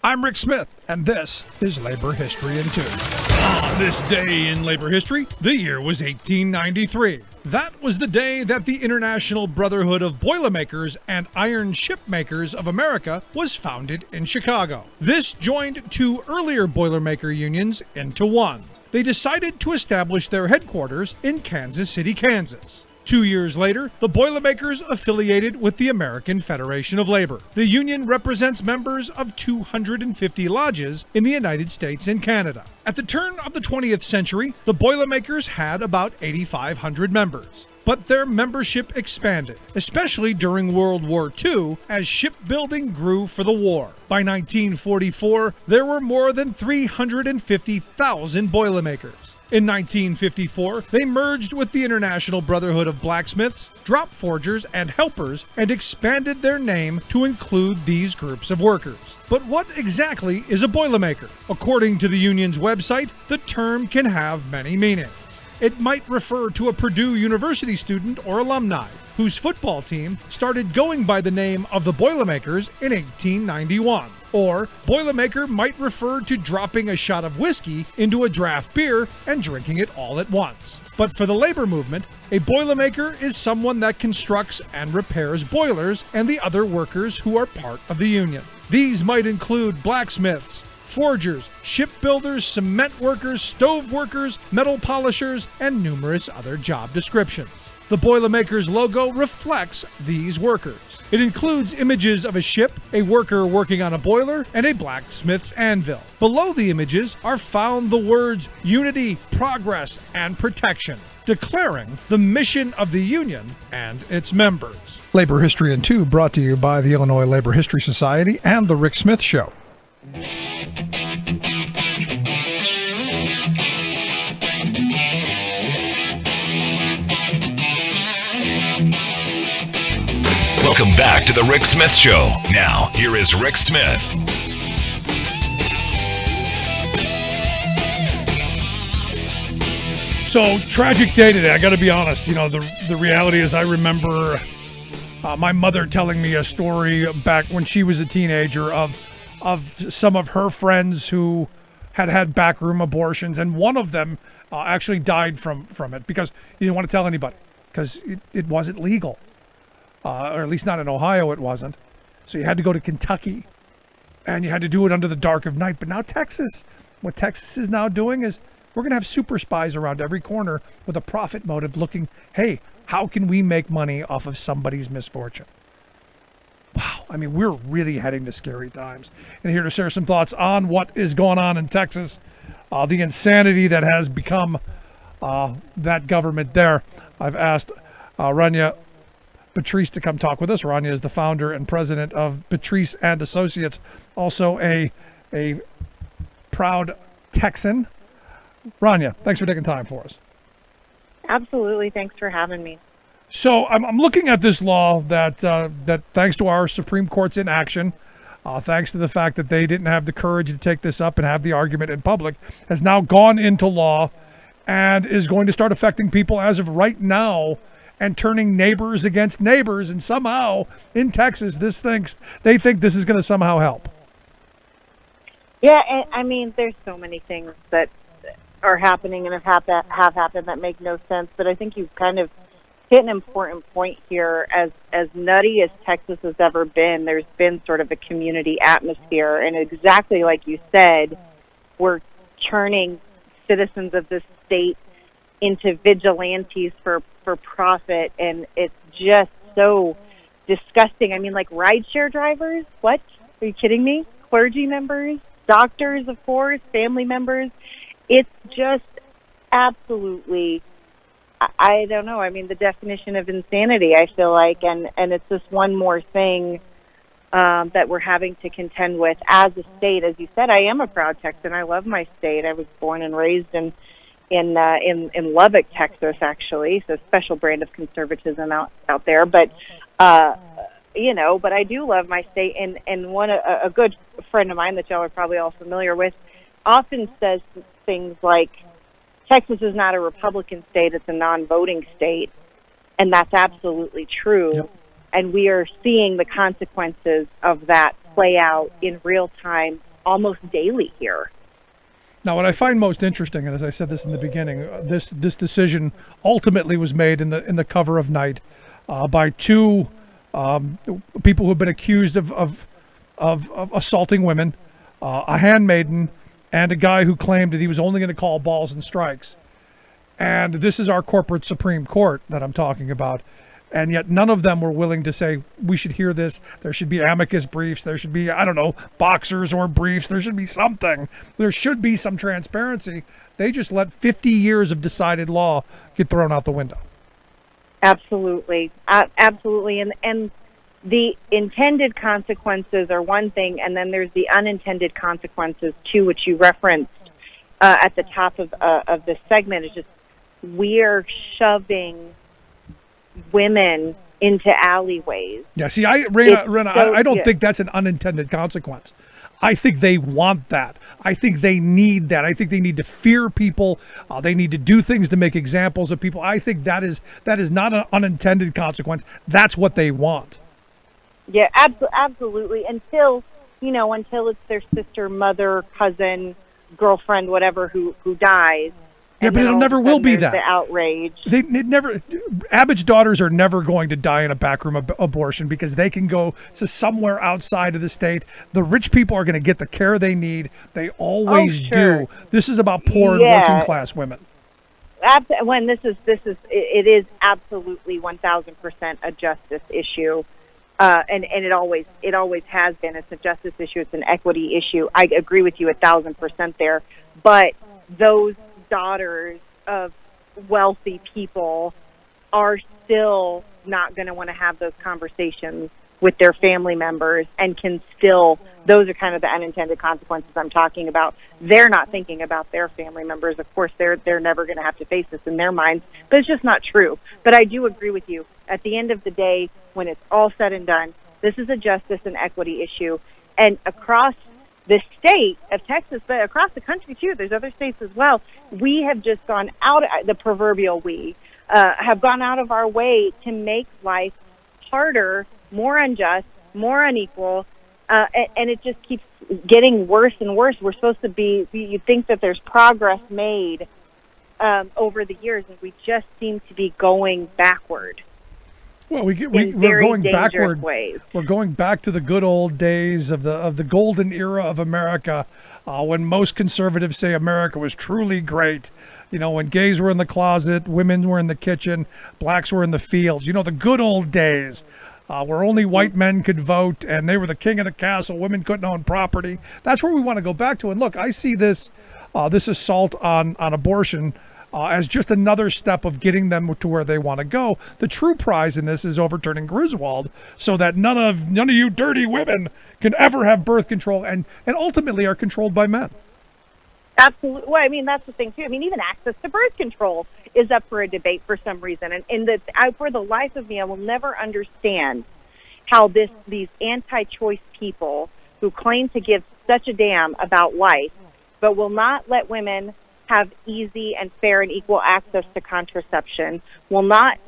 I'm Rick Smith, and this is Labor History in 2. On this day in labor history, the year was 1893. That was the day that the International Brotherhood of Boilermakers and Iron Shipmakers of America was founded in Chicago. This joined two earlier Boilermaker unions into one. They decided to establish their headquarters in Kansas City, Kansas. 2 years later, the Boilermakers affiliated with the American Federation of Labor. The union represents members of 250 lodges in the United States and Canada. At the turn of the 20th century, the Boilermakers had about 8,500 members. But their membership expanded, especially during World War II, as shipbuilding grew for the war. By 1944, there were more than 350,000 Boilermakers. In 1954, they merged with the International Brotherhood of Blacksmiths, Drop Forgers, and Helpers and expanded their name to include these groups of workers. But what exactly is a Boilermaker? According to the union's website, the term can have many meanings. It might refer to a Purdue University student or alumni whose football team started going by the name of the Boilermakers in 1891. Or Boilermaker might refer to dropping a shot of whiskey into a draft beer and drinking it all at once. But for the labor movement, a Boilermaker is someone that constructs and repairs boilers and the other workers who are part of the union. These might include blacksmiths, forgers, shipbuilders, cement workers, stove workers, metal polishers, and numerous other job descriptions. The Boilermakers logo reflects these workers. It includes images of a ship, a worker working on a boiler, and a blacksmith's anvil. Below the images are found the words unity, progress, and protection, declaring the mission of the union and its members. Labor History in 2 brought to you by the Illinois Labor History Society and The Rick Smith Show. Welcome back to the Rick Smith Show. Now, here is Rick Smith. So, tragic day today. I got to be honest. You know, the reality is I remember my mother telling me a story back when she was a teenager of some of her friends who had backroom abortions, and one of them actually died from it because he didn't want to tell anybody because it wasn't legal. Or at least not in Ohio, it wasn't. So you had to go to Kentucky, and you had to do it under the dark of night. But now Texas, what Texas is now doing is we're going to have super spies around every corner with a profit motive looking, hey, how can we make money off of somebody's misfortune? Wow. I mean, we're really heading to scary times. And here to share some thoughts on what is going on in Texas, the insanity that has become that government there. I've asked Rania Batrice to come talk with us. Rania is the founder and president of Batrice and Associates, also a proud Texan. Rania, thanks for taking time for us. Absolutely. Thanks for having me. So I'm looking at this law that thanks to our Supreme Court's inaction, thanks to the fact that they didn't have the courage to take this up and have the argument in public, has now gone into law and is going to start affecting people as of right now and turning neighbors against neighbors. And somehow in Texas, they think this is going to somehow help. Yeah, I mean, there's so many things that are happening and have happened that make no sense. But I think you've kind of hit an important point here. As nutty as Texas has ever been, there's been sort of a community atmosphere. And exactly like you said, we're turning citizens of this state into vigilantes for profit, and it's just so disgusting. I mean, like rideshare drivers, what? Are you kidding me? Clergy members, doctors, of course, family members. It's just absolutely, I don't know. I mean, the definition of insanity, I feel like, and it's just one more thing that we're having to contend with as a state. As you said, I am a proud Texan. I love my state. I was born and raised in Lubbock, Texas, actually. So special brand of conservatism out there. But, but I do love my state. And a good friend of mine that y'all are probably all familiar with often says things like, Texas is not a Republican state, it's a non-voting state. And that's absolutely true. Yep. And we are seeing the consequences of that play out in real time almost daily here. Now, what I find most interesting, and as I said this in the beginning, this decision ultimately was made in the cover of night by two people who have been accused of assaulting women, a handmaiden, and a guy who claimed that he was only going to call balls and strikes. And this is our corporate Supreme Court that I'm talking about. And yet none of them were willing to say, we should hear this. There should be amicus briefs. There should be, I don't know, boxers or briefs. There should be something. There should be some transparency. They just let 50 years of decided law get thrown out the window. Absolutely. Absolutely. And the intended consequences are one thing, and then there's the unintended consequences too, which you referenced at the top of this segment. It's just we're shoving women into alleyways. Yeah, see, Rana, I don't think that's an unintended consequence. I think they want that. I think they need that. I think they need to fear people. They need to do things to make examples of people. I think that is not an unintended consequence. That's what they want. Yeah, absolutely. Until it's their sister, mother, cousin, girlfriend, whatever, who dies. Yeah, but it never will be that. The outrage. Abbott's daughters are never going to die in a backroom abortion because they can go to somewhere outside of the state. The rich people are going to get the care they need. They always do. This is about poor and working class women. when this is it is absolutely 1,000% a justice issue, and it always has been. It's a justice issue. It's an equity issue. I agree with you 1,000% there. But those daughters of wealthy people are still not going to want to have those conversations with their family members, and those are kind of the unintended consequences I'm talking about. They're not thinking about their family members. Of course, they're never going to have to face this in their minds, but it's just not true. But I do agree with you. At the end of the day, when it's all said and done, this is a justice and equity issue. And across the state of Texas, but across the country too, there's other states as well, we have just gone out, the proverbial we, have gone out of our way to make life harder, more unjust, more unequal, and it just keeps getting worse and worse. We're supposed to be, you think that there's progress made over the years, and we just seem to be going backward. Well, we're going backward. Ways. We're going back to the good old days of the golden era of America, when most conservatives say America was truly great. You know, when gays were in the closet, women were in the kitchen, blacks were in the fields. You know, the good old days. Where only white men could vote and they were the king of the castle. Women couldn't own property. That's where we want to go back to. And look, I see this assault on abortion as just another step of getting them to where they want to go. The true prize in this is overturning Griswold, so that none of you dirty women can ever have birth control and ultimately are controlled by men. Absolutely. Well, I mean, that's the thing too. I mean, even access to birth control is up for a debate for some reason. And for the life of me, I will never understand how these anti-choice people who claim to give such a damn about life, but will not let women have easy and fair and equal access to contraception, will not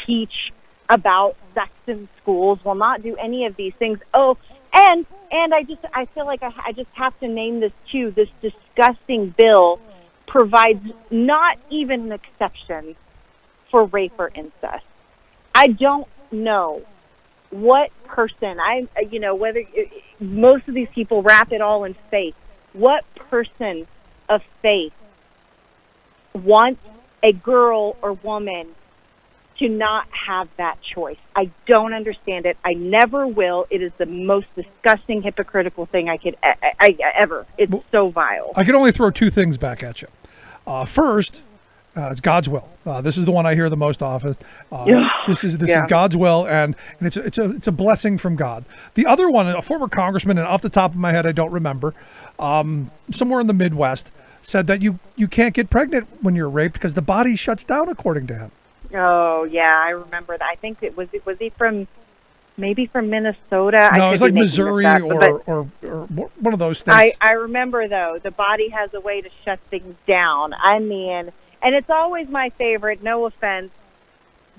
teach about sex in schools, will not do any of these things. Oh, and I feel like I just have to name this too. This disgusting bill provides not even an exception for rape or incest. I don't know what person, whether most of these people wrap it all in faith. What person of faith wants a girl or woman to not have that choice? I don't understand it. I never will. It is the most disgusting, hypocritical thing I ever. It's so vile. I can only throw two things back at you. First, it's God's will. This is the one I hear the most often. This is God's will, and it's a blessing from God. The other one, a former congressman, and off the top of my head, I don't remember, somewhere in the Midwest, said that you can't get pregnant when you're raped because the body shuts down, according to him. Oh yeah, I remember that. I think was he from Minnesota? No, it was like Missouri or one of those states. I remember though, the body has a way to shut things down. I mean, and it's always my favorite. No offense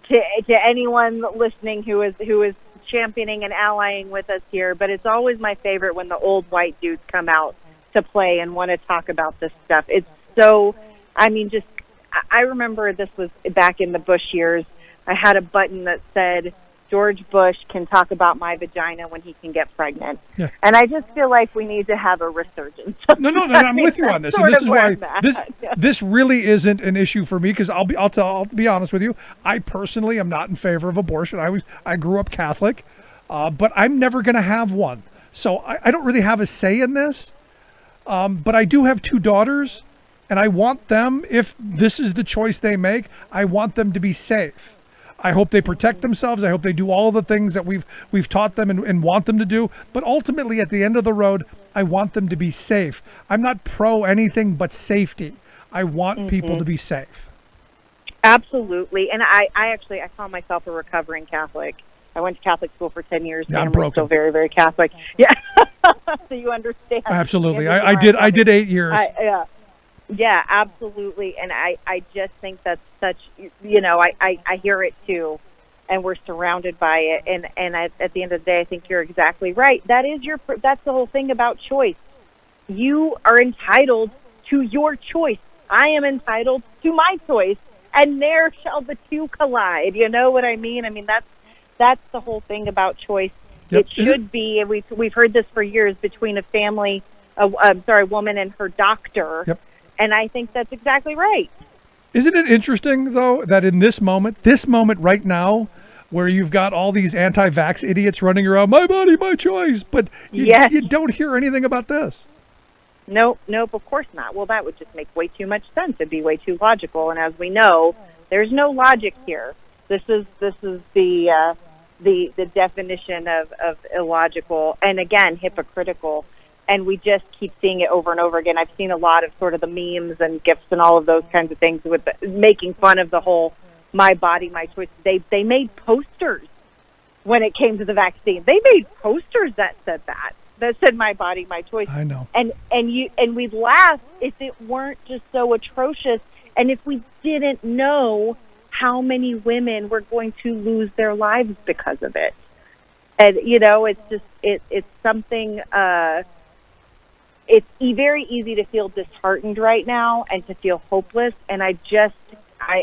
to anyone listening who is championing and allying with us here, but it's always my favorite when the old white dudes come out to play and want to talk about this stuff. It's so, I mean, just. I remember this was back in the Bush years. I had a button that said, George Bush can talk about my vagina when he can get pregnant. Yeah. And I just feel like we need to have a resurgence. No, I'm with you on this. And this is why this really isn't an issue for me, because I'll be honest with you. I personally am not in favor of abortion. I grew up Catholic, but I'm never going to have one. So I don't really have a say in this. But I do have two daughters. And I want them, if this is the choice they make, I want them to be safe. I hope they protect themselves. I hope they do all the things that we've taught them and want them to do. But ultimately, at the end of the road, I want them to be safe. I'm not pro anything but safety. I want people to be safe. Absolutely. And I call myself a recovering Catholic. I went to Catholic school for 10 years. Yeah, I'm broken. Still very, very Catholic. Yeah. So you understand. Absolutely. I did 8 years. Yeah, absolutely. And I just think that's such, I hear it too, and we're surrounded by it. And at the end of the day, I think you're exactly right. That's the whole thing about choice. You are entitled to your choice. I am entitled to my choice, and there shall the two collide. You know what I mean? I mean, that's the whole thing about choice. Yep. It should be, and we've heard this for years, between a woman and her doctor. Yep. And I think that's exactly right. Isn't it interesting, though, that in this moment right now, where you've got all these anti-vax idiots running around, my body, my choice, but Yes. you don't hear anything about this. Nope, of course not. Well, that would just make way too much sense. It'd be way too logical. And as we know, there's no logic here. This is the definition of illogical and, again, hypocritical. And we just keep seeing it over and over again. I've seen a lot of sort of the memes and GIFs and all of those kinds of things with making fun of the whole my body, my choice. They made posters when it came to the vaccine. They made posters that said my body, my choice. I know. And we'd laugh if it weren't just so atrocious, and if we didn't know how many women were going to lose their lives because of it. And it's just it's something. It's very easy to feel disheartened right now and to feel hopeless. And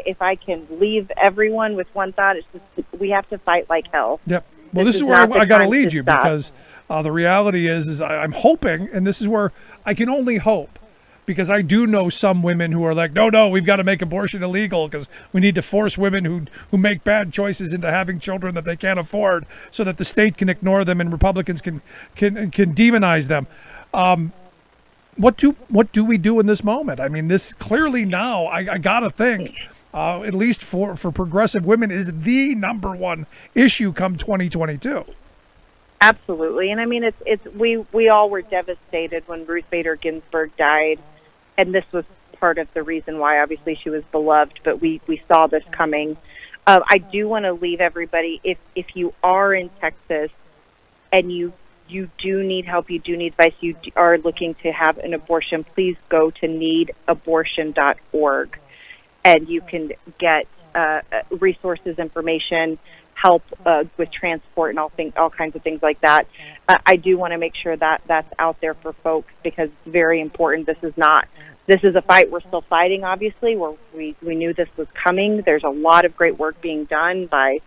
if I can leave everyone with one thought, it's just we have to fight like hell. Yep. Well, this is where I got to lead you, because the reality is I'm hoping, and this is where I can only hope, because I do know some women who are like, no, we've got to make abortion illegal because we need to force women who make bad choices into having children that they can't afford, so that the state can ignore them and Republicans can demonize them. What do we do in this moment? I mean, this clearly now, I gotta think, at least for progressive women, is the number one issue come 2022. Absolutely. And I mean, we all were devastated when Ruth Bader Ginsburg died, and this was part of the reason why. Obviously she was beloved, but we saw this coming. I do want to leave everybody, if you are in Texas and you do need help, you do need advice, you are looking to have an abortion, please go to needabortion.org, and you can get resources, information, help with transport and all kinds of things like that. I do want to make sure that that's out there for folks, because it's very important. This is a fight we're still fighting, obviously. We knew this was coming. There's a lot of great work being done by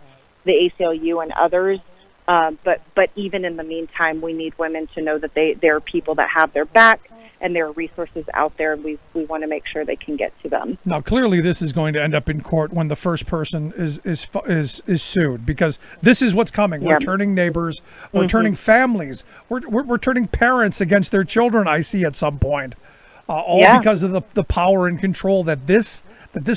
the ACLU and others. But even in the meantime, we need women to know that there are people that have their back, and there are resources out there, and we want to make sure they can get to them. Now, clearly, this is going to end up in court when the first person is sued, because this is what's coming. We're turning neighbors, we're turning families, we're turning parents against their children. I see at some point, because of the power and control that this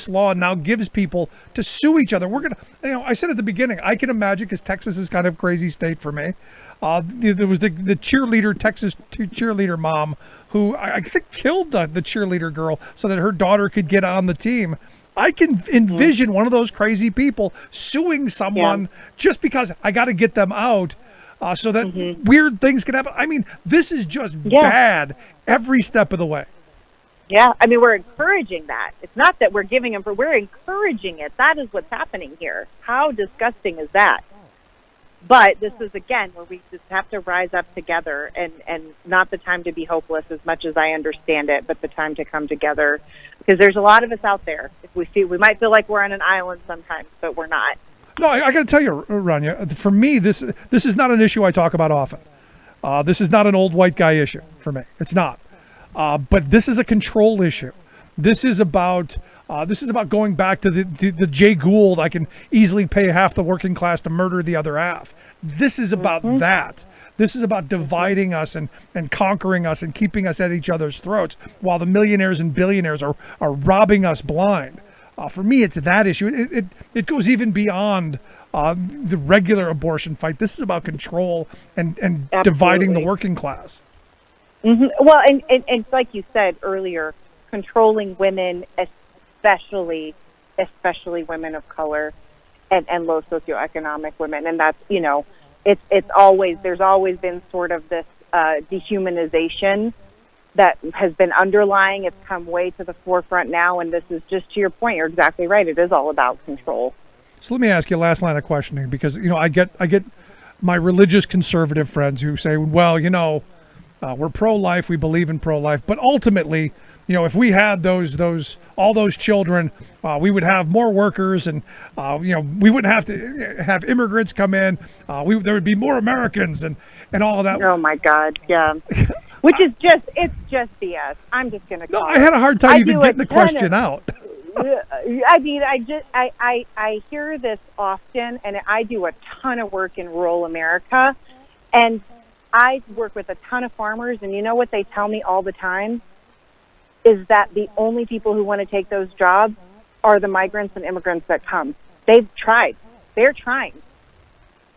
law now gives people to sue each other. We're gonna, I said at the beginning, I can imagine, because Texas is kind of a crazy state for me. There was the cheerleader, Texas cheerleader mom, who I think killed the cheerleader girl so that her daughter could get on the team. I can envision one of those crazy people suing someone just because I got to get them out, so that weird things can happen. I mean, this is just bad every step of the way. Yeah, I mean, we're encouraging that. It's not that we're giving them, we're encouraging it. That is what's happening here. How disgusting is that? But this is, again, where we just have to rise up together, and not the time to be hopeless, as much as I understand it, but the time to come together, because there's a lot of us out there. If we might feel like we're on an island sometimes, but we're not. No, I got to tell you, Rania, for me, this is not an issue I talk about often. This is not an old white guy issue for me. It's not. But this is a control issue. This is about going back to the Jay Gould. I can easily pay half the working class to murder the other half. This is about that. This is about dividing us and conquering us and keeping us at each other's throats, while the millionaires and billionaires are robbing us blind. For me, it's that issue. It goes even beyond the regular abortion fight. This is about control and dividing the working class. Well, and like you said earlier, controlling women, especially women of color and low socioeconomic women. And that's, there's always been sort of this dehumanization that has been underlying. It's come way to the forefront now. And this is just, to your point, you're exactly right. It is all about control. So let me ask you a last line of questioning, because, I get my religious conservative friends who say, well, we're pro-life, we believe in pro-life, but ultimately, if we had all those children, we would have more workers, and we wouldn't have to have immigrants come in. There would be more Americans and all of that. Oh my God, yeah. Which is just BS. I'm just gonna. No, I had a hard time even getting the question out. I mean, I hear this often, and I do a ton of work in rural America, and I work with a ton of farmers, and you know what they tell me all the time is that the only people who want to take those jobs are the migrants and immigrants that come. They've tried. They're trying.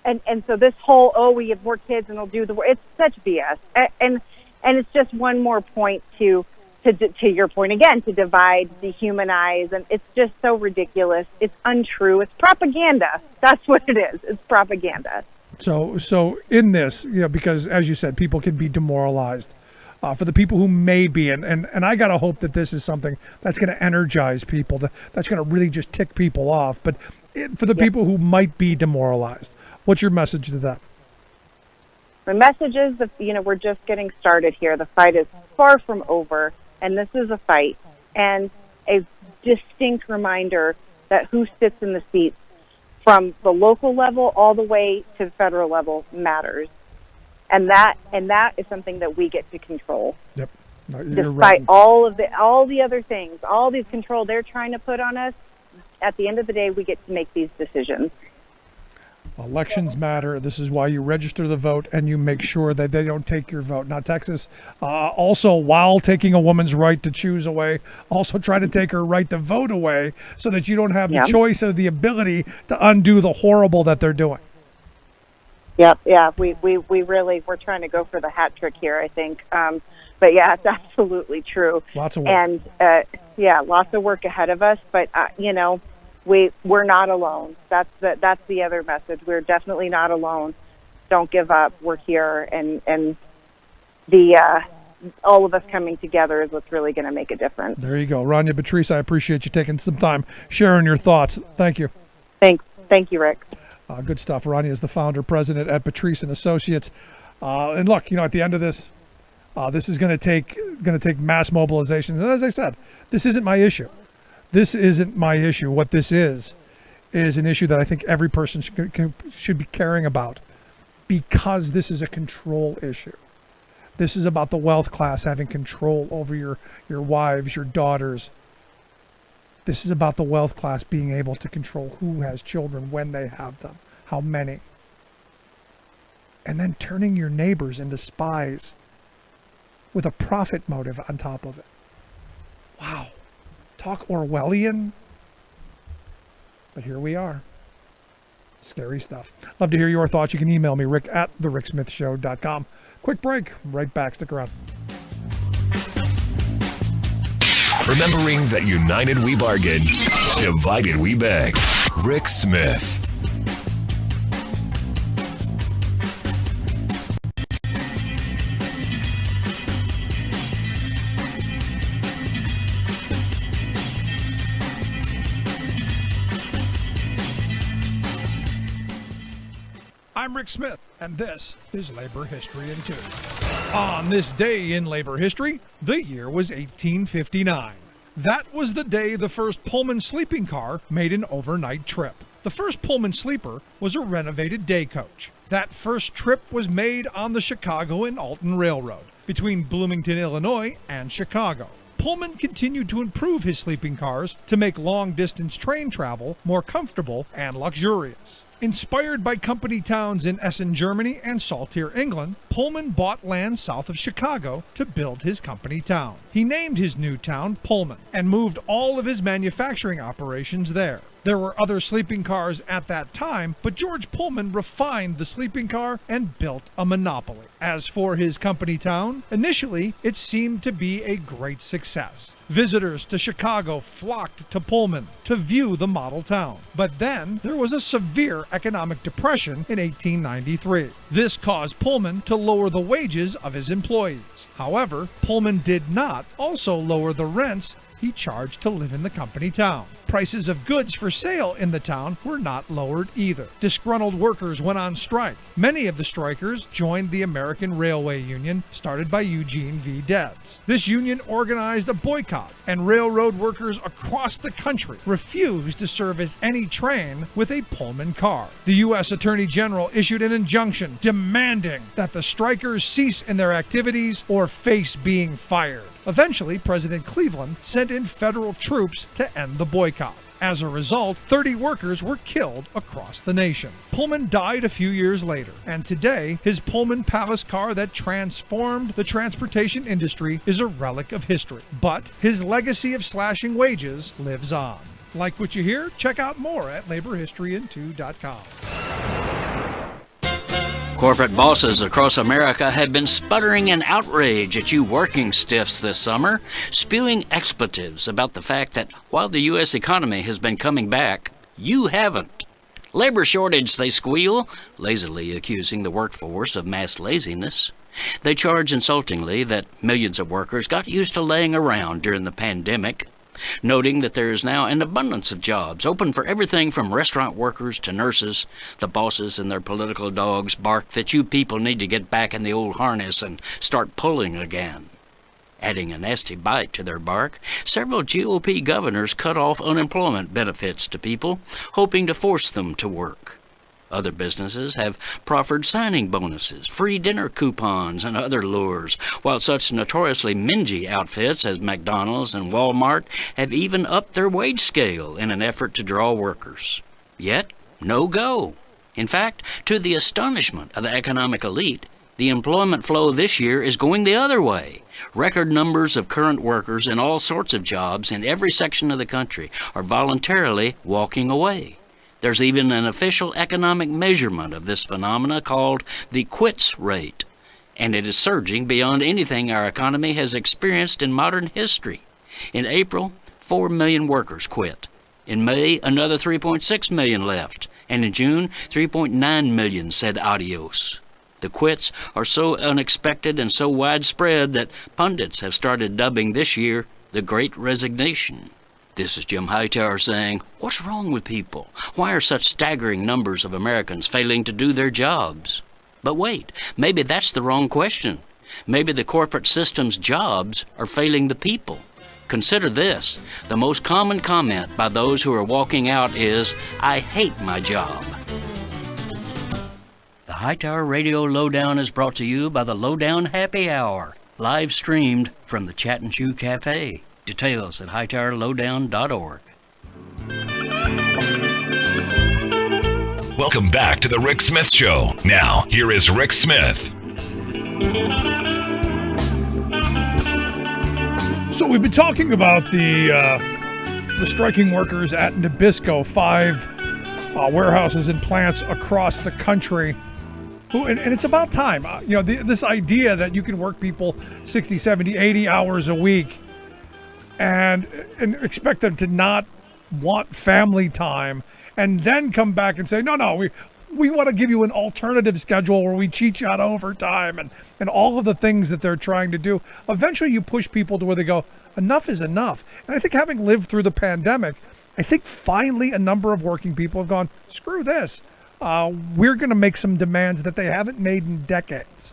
And so this whole, we have more kids and they'll do the work, it's such BS. And it's just one more point to your point again, to divide, dehumanize, and it's just so ridiculous. It's untrue. It's propaganda. That's what it is. It's propaganda. So in this, because as you said, people can be demoralized. For the people who may be, and I got to hope that this is something that's going to energize people, that's going to really just tick people off. But for the people who might be demoralized, what's your message to them? The message is that, we're just getting started here. The fight is far from over, and this is a fight. And a distinct reminder that who sits in the seats from the local level all the way to the federal level matters. And that is something that we get to control. Yep. No, despite right. all the other things, all these control they're trying to put on us, at the end of the day, we get to make these decisions. Elections matter. This is why you register the vote and you make sure that they don't take your vote. Now, Texas, also, while taking a woman's right to choose away, also try to take her right to vote away so that you don't have the choice or the ability to undo the horrible that they're doing. Yep. Yeah. We're trying to go for the hat trick here, I think. But yeah, it's absolutely true. Lots of work. And lots of work ahead of us. But we're not alone. That's the other message. We're definitely not alone. Don't give up. We're here, and the all of us coming together is what's really going to make a difference. There you go, Rania Batrice. I appreciate you taking some time sharing your thoughts. Thank you. Thank you, Rick. Good stuff. Rania is the founder, president at Batrice Associates. And look, at the end of this, this is going to take mass mobilization. And as I said, this isn't my issue. This isn't my issue. What this is an issue that I think every person should be caring about, because this is a control issue. This is about the wealth class having control over your wives, your daughters. This is about the wealth class being able to control who has children, when they have them, how many. And then turning your neighbors into spies with a profit motive on top of it. Wow. Talk Orwellian. But here we are. Scary stuff. Love to hear your thoughts. You can email me, rick@thericksmithshow.com. Quick break. Right back. Stick around. Remembering that united we bargain, divided we beg. Rick Smith. I'm Rick Smith, and this is Labor History in 2. On this day in labor history, the year was 1859. That was the day the first Pullman sleeping car made an overnight trip. The first Pullman sleeper was a renovated day coach. That first trip was made on the Chicago and Alton Railroad between Bloomington, Illinois and Chicago. Pullman continued to improve his sleeping cars to make long-distance train travel more comfortable and luxurious. Inspired by company towns in Essen, Germany and Saltier, England, Pullman bought land south of Chicago to build his company town. He named his new town Pullman and moved all of his manufacturing operations there. There were other sleeping cars at that time, but George Pullman refined the sleeping car and built a monopoly. As for his company town, initially it seemed to be a great success. Visitors to Chicago flocked to Pullman to view the model town. But then there was a severe economic depression in 1893. This caused Pullman to lower the wages of his employees. However, Pullman did not also lower the rents he charged to live in the company town. Prices of goods for sale in the town were not lowered either. Disgruntled workers went on strike. Many of the strikers joined the American Railway Union, started by Eugene V. Debs. This union organized a boycott, and railroad workers across the country refused to service any train with a Pullman car. The U.S. Attorney General issued an injunction demanding that the strikers cease in their activities or face being fired. Eventually, President Cleveland sent in federal troops to end the boycott. As a result, 30 workers were killed across the nation. Pullman died a few years later, and today, his Pullman Palace car that transformed the transportation industry is a relic of history. But his legacy of slashing wages lives on. Like what you hear? Check out more at laborhistoryin2.com. Corporate bosses across America have been sputtering in outrage at you working stiffs this summer, spewing expletives about the fact that while the U.S. economy has been coming back, you haven't. Labor shortage, they squeal, lazily accusing the workforce of mass laziness. They charge insultingly that millions of workers got used to laying around during the pandemic, noting that there is now an abundance of jobs open for everything from restaurant workers to nurses. The bosses and their political dogs bark that you people need to get back in the old harness and start pulling again. Adding a nasty bite to their bark, several GOP governors cut off unemployment benefits to people, hoping to force them to work. Other businesses have proffered signing bonuses, free dinner coupons, and other lures, while such notoriously mingy outfits as McDonald's and Walmart have even upped their wage scale in an effort to draw workers. Yet, no go. In fact, to the astonishment of the economic elite, the employment flow this year is going the other way. Record numbers of current workers in all sorts of jobs in every section of the country are voluntarily walking away. There's even an official economic measurement of this phenomena called the quits rate, and it is surging beyond anything our economy has experienced in modern history. In April, 4 million workers quit. In May, another 3.6 million left, and in June, 3.9 million said adios. The quits are so unexpected and so widespread that pundits have started dubbing this year the Great Resignation. This is Jim Hightower saying, what's wrong with people? Why are such staggering numbers of Americans failing to do their jobs? But wait, maybe that's the wrong question. Maybe the corporate system's jobs are failing the people. Consider this. The most common comment by those who are walking out is, I hate my job. The Hightower Radio Lowdown is brought to you by the Lowdown Happy Hour, live streamed from the Chat and Chew Cafe. Details at hightowerlowdown.org. Welcome back to the Rick Smith Show. Now, here is Rick Smith. So we've been talking about the striking workers at Nabisco, 5 warehouses and plants across the country. And it's about time. This idea that you can work people 60, 70, 80 hours a week and expect them to not want family time and then come back and say, no, we want to give you an alternative schedule where we cheat you out overtime and all of the things that they're trying to do. Eventually you push people to where they go, enough is enough. And I think having lived through the pandemic, I think finally a number of working people have gone, screw this. We're going to make some demands that they haven't made in decades.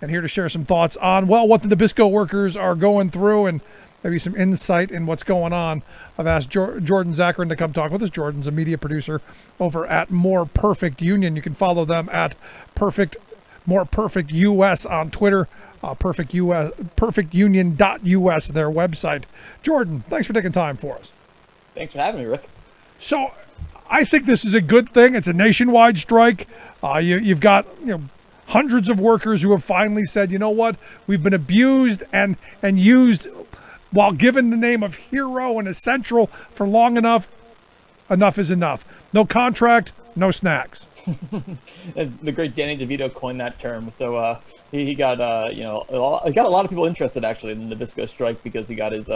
And here to share some thoughts on, what the Nabisco workers are going through and maybe some insight in what's going on, I've asked Jordan Zakarin to come talk with us. Jordan's a media producer over at More Perfect Union. You can follow them at More Perfect US on Twitter, perfectunion.us, their website. Jordan, thanks for taking time for us. Thanks for having me, Rick. So I think this is a good thing. It's a nationwide strike. You've got hundreds of workers who have finally said, you know what, we've been abused and used while given the name of hero and essential for long enough. Enough is enough. No contract, no snacks. The great Danny DeVito coined that term. So he got he got a lot of people interested actually in the Nabisco strike because he got his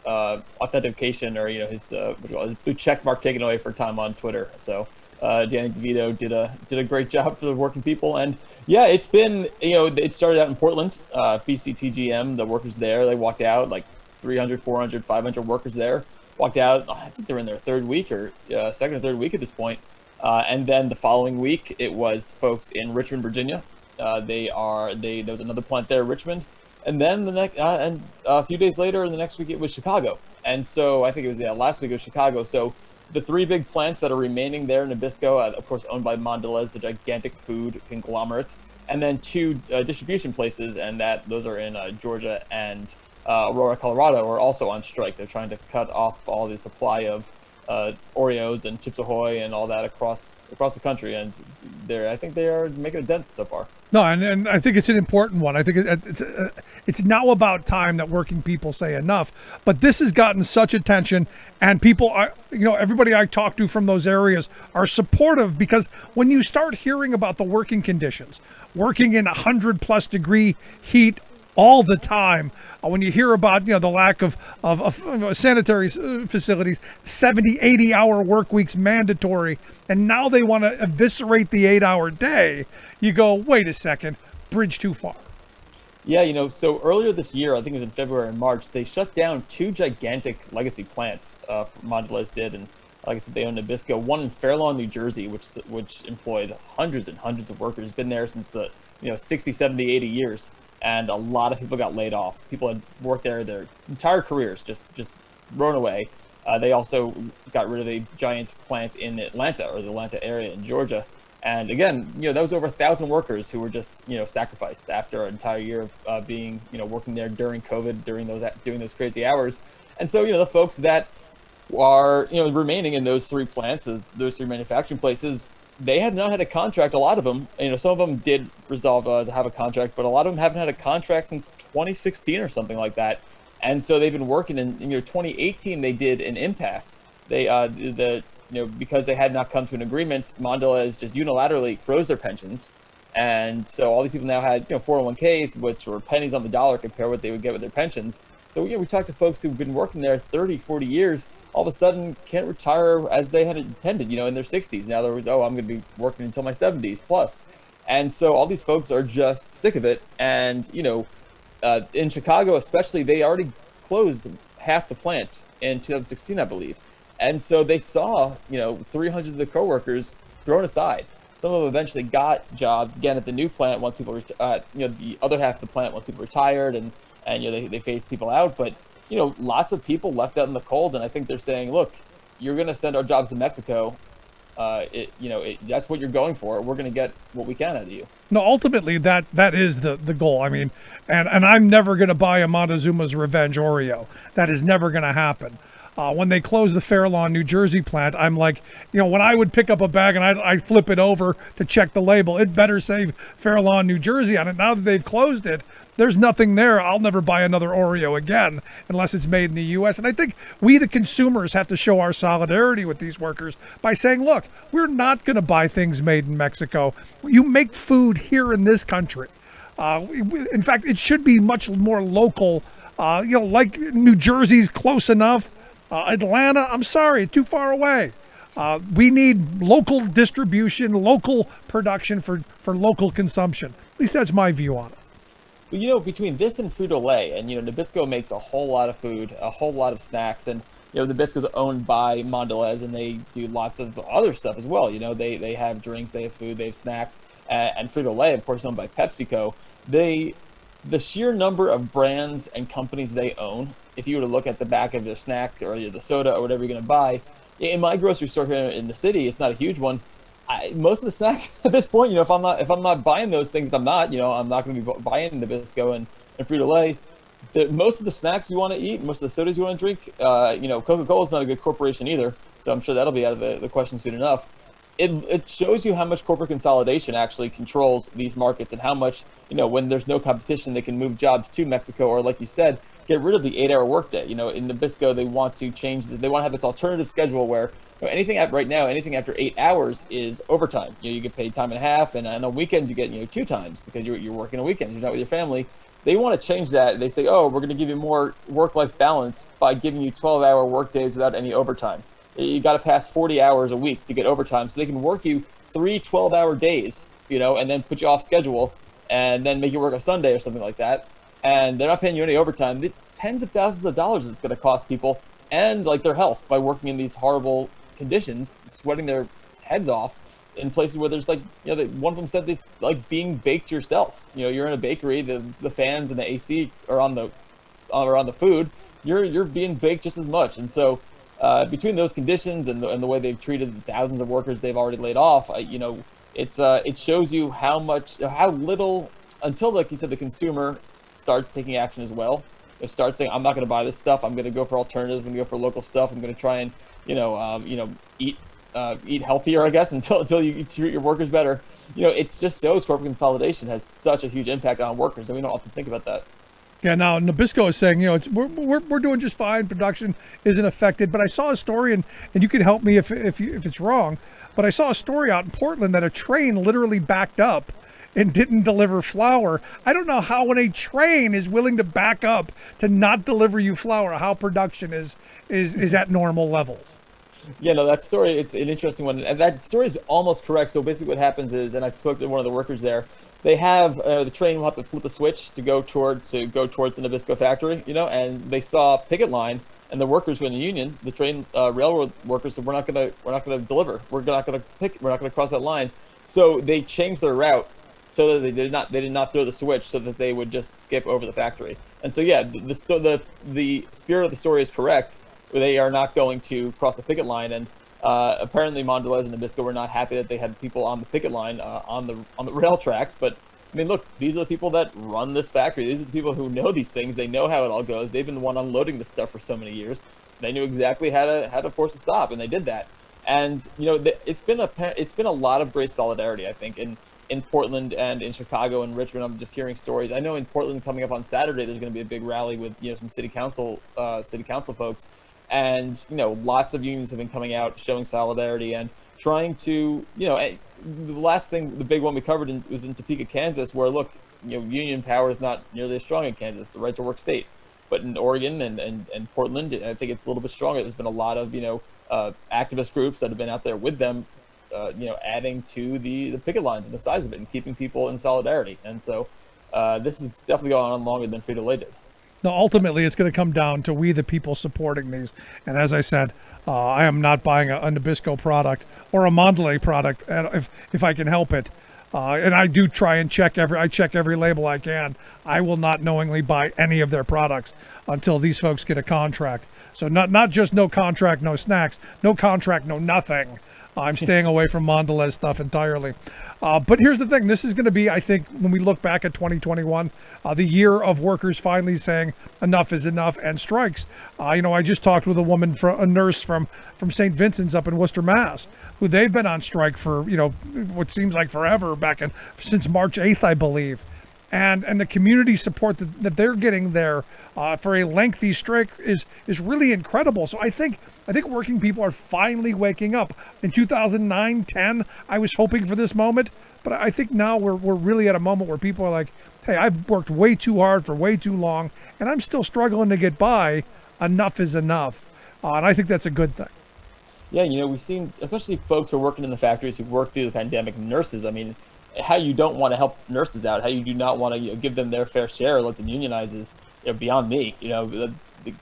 authentication or his blue check mark taken away for time on Twitter. So Danny DeVito did a great job for the working people. And yeah, it's been, it started out in Portland, BCTGM, the workers there, they walked out, like 300, 400, 500 workers there, walked out. I think they're in their third week or second or third week at this point. And then the following week, it was folks in Richmond, Virginia. There was another plant there in Richmond. And then and a few days later, the next week, it was Chicago. And so I think it was, last week it was Chicago. So the 3 big plants that are remaining there in Nabisco, of course, owned by Mondelez, the gigantic food conglomerate, and then 2 distribution places, and those are in Georgia and Aurora, Colorado, are also on strike. They're trying to cut off all the supply of Oreos and Chips Ahoy and all that across the country, and I think they are making a dent so far. No, and I think it's an important one. I think it's now about time that working people say enough. But this has gotten such attention, and people are, everybody I talk to from those areas are supportive, because when you start hearing about the working conditions, working in 100+ degree heat all the time, when you hear about the lack of sanitary facilities, 70, 80-hour work weeks mandatory, and now they want to eviscerate the 8-hour day, you go, wait a second, bridge too far. Yeah, so earlier this year, I think it was in February and March, they shut down 2 gigantic legacy plants. Mondelez did, and like I said, they own Nabisco. One in Fair Lawn, New Jersey, which employed hundreds and hundreds of workers. Been there since the 60, 70, 80 years. And a lot of people got laid off. People had worked there their entire careers, just thrown away. They also got rid of a giant plant in Atlanta, or the Atlanta area in Georgia. And again, that was over 1,000 workers who were just, sacrificed after an entire year of being, working there during COVID, doing those crazy hours. And so, the folks that are, remaining in those 3 plants, those 3 manufacturing places, they have not had a contract. A lot of them, some of them did resolve to have a contract, but a lot of them haven't had a contract since 2016 or something like that. And so they've been working in 2018, they did an impasse. They, because they had not come to an agreement, Mondelez just unilaterally froze their pensions. And so all these people now had, 401ks, which were pennies on the dollar compared to what they would get with their pensions. So, we talked to folks who've been working there 30, 40 years, all of a sudden can't retire as they had intended, in their 60s. Now I'm going to be working until my 70s plus. And so all these folks are just sick of it. And, in Chicago especially, they already closed half the plant in 2016, I believe. And so they saw, 300 of the coworkers thrown aside. Some of them eventually got jobs again at the new plant once people, the other half of the plant once people retired, and they phased people out. But lots of people left out in the cold, and I think they're saying, look, you're going to send our jobs to Mexico. That's what you're going for. We're going to get what we can out of you. No, ultimately that is the goal. I mean, and I'm never going to buy a Montezuma's Revenge Oreo. That is never going to happen. When they closed the Fair Lawn, New Jersey plant, I'm like, when I would pick up a bag and I flip it over to check the label, it better say Fair Lawn, New Jersey on it. Now that they've closed it, there's nothing there. I'll never buy another Oreo again unless it's made in the U.S. And I think we, the consumers, have to show our solidarity with these workers by saying, look, we're not going to buy things made in Mexico. You make food here in this country. In fact, it should be much more local. Like New Jersey's close enough. Atlanta, I'm sorry, too far away. We need local distribution, local production for local consumption. At least that's my view on it. Well, between this and Frito-Lay, and, Nabisco makes a whole lot of food, a whole lot of snacks, and, Nabisco's owned by Mondelez, and they do lots of other stuff as well. They have drinks, they have food, they have snacks, and Frito-Lay, of course, owned by PepsiCo. The sheer number of brands and companies they own, if you were to look at the back of their snack or the soda or whatever you're going to buy, in my grocery store here in the city, it's not a huge one. Most of the snacks at this point, if I'm not buying those things, I'm not going to be buying Nabisco and Frito-Lay. Most of the snacks you want to eat, most of the sodas you want to drink, Coca-Cola is not a good corporation either, so I'm sure that'll be out of the question soon enough. It shows you how much corporate consolidation actually controls these markets, and how much, when there's no competition, they can move jobs to Mexico, or like you said, get rid of the 8-hour workday. In Nabisco, they want to they want to have this alternative schedule where anything after 8 hours is overtime. You get paid time and a half, and on weekends you get 2 times because you're working on weekends. You're not with your family. They want to change that. They say, oh, we're going to give you more work-life balance by giving you 12-hour work days without any overtime. You got to pass 40 hours a week to get overtime, so they can work you 3 12-hour days, and then put you off schedule, and then make you work a Sunday or something like that. And they're not paying you any overtime. The tens of thousands of dollars it's going to cost people, and like their health, by working in these horrible conditions, sweating their heads off in places where there's one of them said it's like being baked yourself. You're in a bakery, the fans and the AC are on the food. You're being baked just as much. And so between those conditions and the way they've treated the thousands of workers they've already laid off, it shows you how little, until, like you said, the consumer starts taking action as well. It starts saying, I'm not going to buy this stuff. I'm going to go for alternatives. I'm going to go for local stuff. I'm going to try and, eat healthier, I guess, until you treat your workers better. It's just so corporate consolidation has such a huge impact on workers, and we don't often think about that. Yeah, now Nabisco is saying, we're doing just fine. Production isn't affected. But I saw a story, and you can help me if it's wrong, but I saw a story out in Portland that a train literally backed up and didn't deliver flour. I don't know how, when a train is willing to back up to not deliver you flour, how production is at normal levels. Yeah, no, that story, it's an interesting one. And that story is almost correct. So basically what happens is, and I spoke to one of the workers there, they have, the train will have to flip a switch to go towards the Nabisco factory, and they saw a picket line, and the workers who are in the union, the train railroad workers said, we're not gonna deliver. We're not gonna cross that line. So they changed their route so that they did not throw the switch, so that they would just skip over the factory. And so yeah, the spirit of the story is correct. They are not going to cross the picket line, and apparently Mondelez and Nabisco were not happy that they had people on the picket line on the rail tracks. But I mean, look, these are the people that run this factory. These are the people who know these things. They know how it all goes. They've been the one unloading this stuff for so many years. They knew exactly how to force a stop, and they did that. And it's been a lot of great solidarity, I think, in Portland and in Chicago and Richmond. I'm just hearing stories. I know in Portland, coming up on Saturday, there's going to be a big rally with some city council folks, and lots of unions have been coming out showing solidarity and trying to the last thing, the big one we covered was in Topeka, Kansas, where look, union power is not nearly as strong in Kansas, the right to work state, but in Oregon and Portland, I think it's a little bit stronger. There's been a lot of activist groups that have been out there with them, adding to the picket lines and the size of it and keeping people in solidarity. And so this is definitely going on longer than Frito-Lay did. No, ultimately, it's going to come down to we, the people, supporting these. And as I said, I am not buying a Nabisco product or a Mondelez product if I can help it. And I do try and check every label I can. I will not knowingly buy any of their products until these folks get a contract. So not just no contract, no snacks, no contract, no nothing. I'm staying away from Mondelez stuff entirely. But here's the thing. This is going to be, I think, when we look back at 2021, the year of workers finally saying enough is enough and strikes. I just talked with a nurse from St. Vincent's up in Worcester, Mass, who they've been on strike for, what seems like forever, since March 8th, I believe. And the community support that they're getting there for a lengthy strike is really incredible. So I think working people are finally waking up. In 2009, 10, I was hoping for this moment, but I think now we're really at a moment where people are like, hey, I've worked way too hard for way too long, and I'm still struggling to get by. Enough is enough. And I think that's a good thing. Yeah, we've seen, especially folks who are working in the factories who worked through the pandemic, nurses, I mean, how you don't want to help nurses out, how you do not want to give them their fair share, like the unionize is beyond me.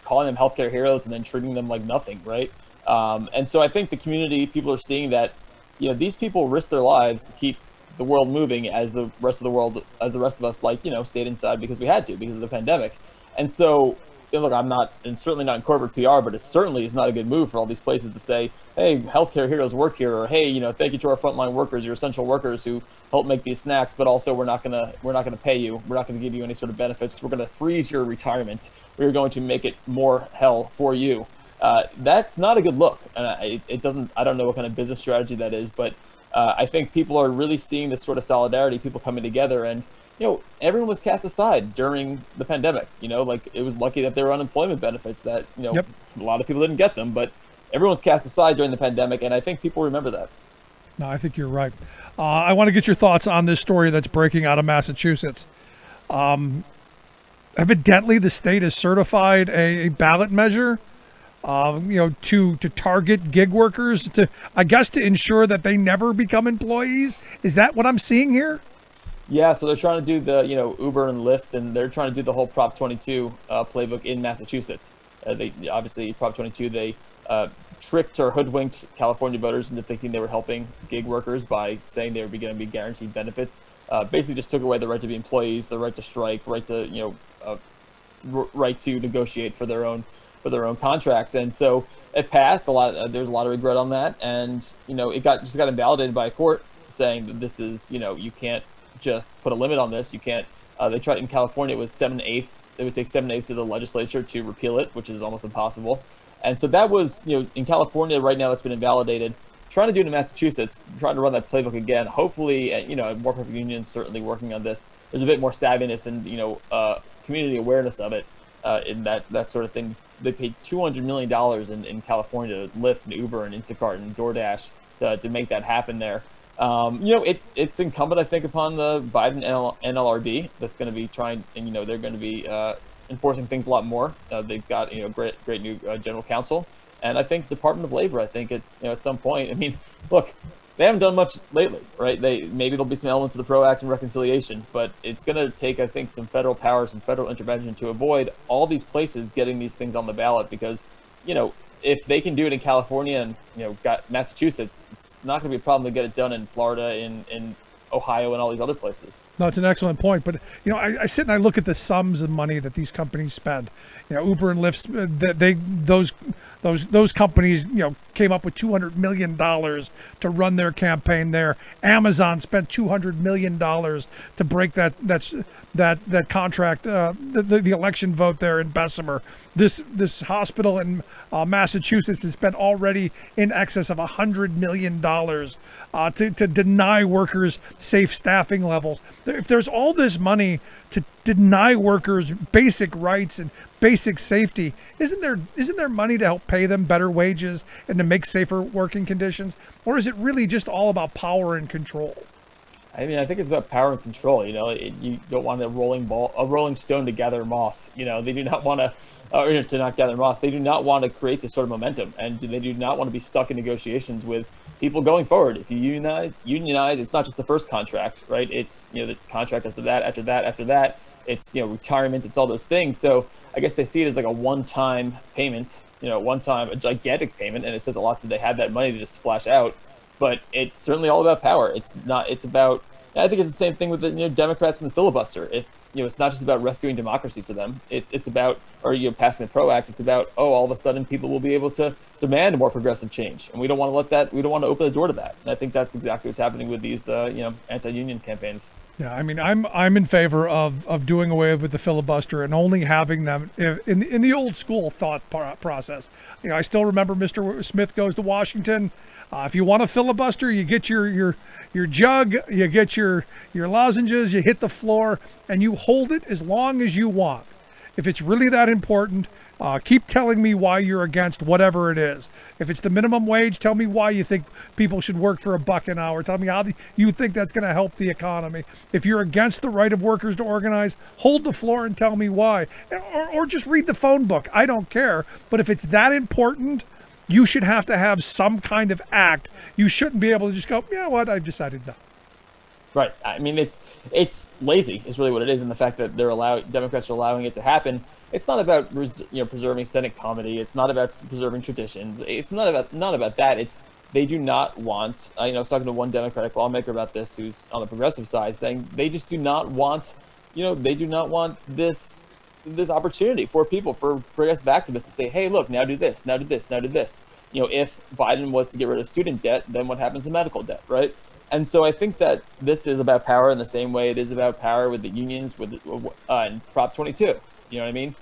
Calling them healthcare heroes and then treating them like nothing, right? And so I think the community, people are seeing that these people risk their lives to keep the world moving as the rest of us stayed inside because we had to, because of the pandemic. And so look, I'm not, and certainly not in corporate PR, but it certainly is not a good move for all these places to say, hey, healthcare heroes work here, or hey, thank you to our frontline workers, your essential workers who help make these snacks, but also we're not gonna pay you, we're not gonna give you any sort of benefits, we're gonna freeze your retirement, we're going to make it more hell for you. That's not a good look, and I don't know what kind of business strategy that is, but I think people are really seeing this sort of solidarity, people coming together, and everyone was cast aside during the pandemic. Like it was lucky that there were unemployment benefits that, Yep. A lot of people didn't get them, but everyone was cast aside during the pandemic. And I think people remember that. No, I think you're right. I want to get your thoughts on this story that's breaking out of Massachusetts. Evidently, the state has certified a ballot measure, to target gig workers to ensure that they never become employees. Is that what I'm seeing here? Yeah, so they're trying to do the, Uber and Lyft, and they're trying to do the whole Prop 22 playbook in Massachusetts. They obviously, Prop 22, they tricked or hoodwinked California voters into thinking they were helping gig workers by saying they were going to be guaranteed benefits. Basically, just took away the right to be employees, the right to strike, right to right to negotiate for their own contracts. And so it passed. There's a lot of regret on that, and it got invalidated by a court. saying that this is, you can't just put a limit on this. You can't. They tried in California, it was 7/8. It would take 7/8 of the legislature to repeal it, which is almost impossible. And so that was, in California right now, it's been invalidated. Trying to do it in Massachusetts, trying to run that playbook again. Hopefully, More Perfect Union certainly working on this. There's a bit more savviness and community awareness of it in that sort of thing. They paid $200 million in California to Lyft and Uber and Instacart and DoorDash to make that happen there. It's incumbent, I think, upon the Biden NLRB that's going to be trying, and they're going to be enforcing things a lot more. They've got great new general counsel, and I think Department of Labor. I think it's at some point. I mean, look, they haven't done much lately, right? Maybe there'll be some elements of the PRO Act and reconciliation, but it's going to take, I think, some federal power, some federal intervention to avoid all these places getting these things on the ballot because, if they can do it in California and got Massachusetts, it's not going to be a problem to get it done in Florida, in Ohio, and all these other places. No, it's an excellent point. But I sit and I look at the sums of money that these companies spend. Uber and Lyft, those companies came up with $200 million to run their campaign there. Amazon spent $200 million to break that contract, the election vote there in Bessemer. This hospital in Massachusetts has spent already in excess of $100 million to deny workers safe staffing levels. If there's all this money to deny workers basic rights and basic safety, isn't there money to help pay them better wages and to make safer working conditions? Or is it really just all about power and control? I mean, I think it's about power and control. You don't want a rolling stone to gather moss. They do not want to not gather moss. They do not want to create this sort of momentum, and they do not want to be stuck in negotiations with people going forward. If you unionize, it's not just the first contract, right? It's the contract after that. It's retirement. It's all those things. So I guess they see it as like a one-time payment, a gigantic payment, and it says a lot that they have that money to just splash out. But it's certainly all about power. It's about. I think it's the same thing with the Democrats and the filibuster. It's not just about rescuing democracy to them. It's about passing the PRO Act. It's about all of a sudden people will be able to demand a more progressive change, and we don't want to let that. We don't want to open the door to that. And I think that's exactly what's happening with these anti-union campaigns. Yeah, I mean, I'm in favor of doing away with the filibuster and only having them in the old school thought process. I still remember Mr. Smith Goes to Washington. If you want a filibuster, you get your jug, you get your lozenges, you hit the floor, and you hold it as long as you want. If it's really that important, keep telling me why you're against whatever it is. If it's the minimum wage, tell me why you think people should work for $1 an hour. Tell me how you think that's going to help the economy. If you're against the right of workers to organize, hold the floor and tell me why. Or just read the phone book. I don't care. But if it's that important, you should have to have some kind of act. You shouldn't be able to just go, I've decided no. Right. I mean, it's lazy is really what it is, and the fact that Democrats are allowing it to happen. It's not about preserving Senate comedy. It's not about preserving traditions. It's not about that. They do not want. I was talking to one Democratic lawmaker about this, who's on the progressive side, saying they just do not want. They do not want this opportunity for people, for progressive activists to say, hey, look, now do this, now do this, now do this. If Biden was to get rid of student debt, then what happens to medical debt, right? And so I think that this is about power in the same way it is about power with the unions, in Prop 22. You know what I mean?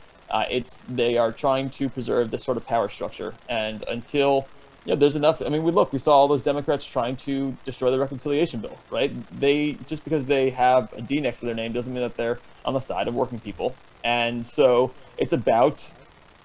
They are trying to preserve this sort of power structure, and until there's enough. I mean, we saw all those Democrats trying to destroy the reconciliation bill, right? Just because they have a D next to their name doesn't mean that they're on the side of working people. And so it's about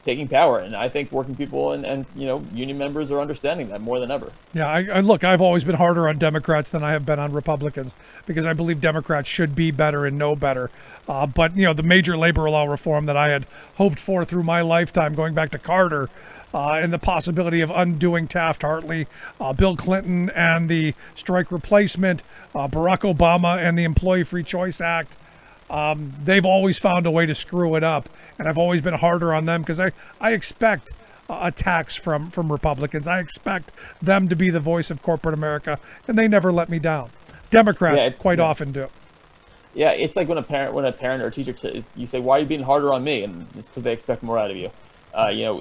taking power, and I think working people and union members are understanding that more than ever. Yeah, I've always been harder on Democrats than I have been on Republicans, because I believe Democrats should be better and know better. But the major labor law reform that I had hoped for through my lifetime, going back to Carter, and the possibility of undoing Taft-Hartley, Bill Clinton and the strike replacement, Barack Obama and the Employee Free Choice Act. They've always found a way to screw it up, and I've always been harder on them because I expect attacks from Republicans. I expect them to be the voice of corporate America, and they never let me down. Democrats quite often do. Yeah, it's like when a parent or a teacher you say, "Why are you being harder on me?" And it's because they expect more out of you.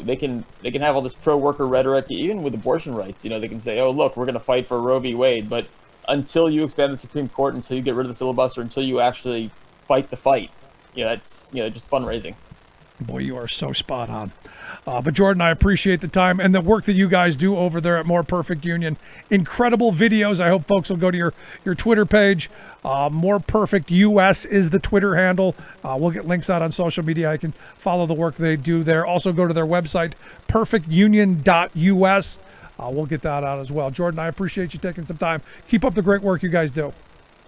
They can have all this pro-worker rhetoric, even with abortion rights. They can say, "Oh, look, we're going to fight for Roe v. Wade," but until you expand the Supreme Court, until you get rid of the filibuster, until you actually fight the fight. That's just fundraising. Boy, you are so spot on. But Jordan, I appreciate the time and the work that you guys do over there at More Perfect Union. Incredible videos. I hope folks will go to your Twitter page. More Perfect US is the Twitter handle. We'll get links out on social media. I can follow the work they do there. Also go to their website, perfectunion.us. We'll get that out as well. Jordan, I appreciate you taking some time. Keep up the great work you guys do.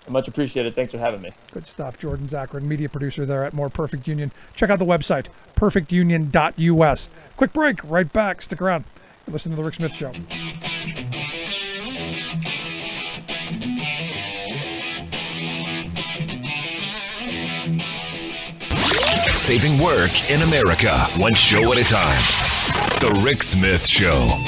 Much appreciated. Thanks for having me. Good stuff. Jordan Zakarin, media producer there at More Perfect Union. Check out the website, perfectunion.us. Quick break. Right back. Stick around. Listen to The Rick Smith Show. Saving work in America, one show at a time. The Rick Smith Show.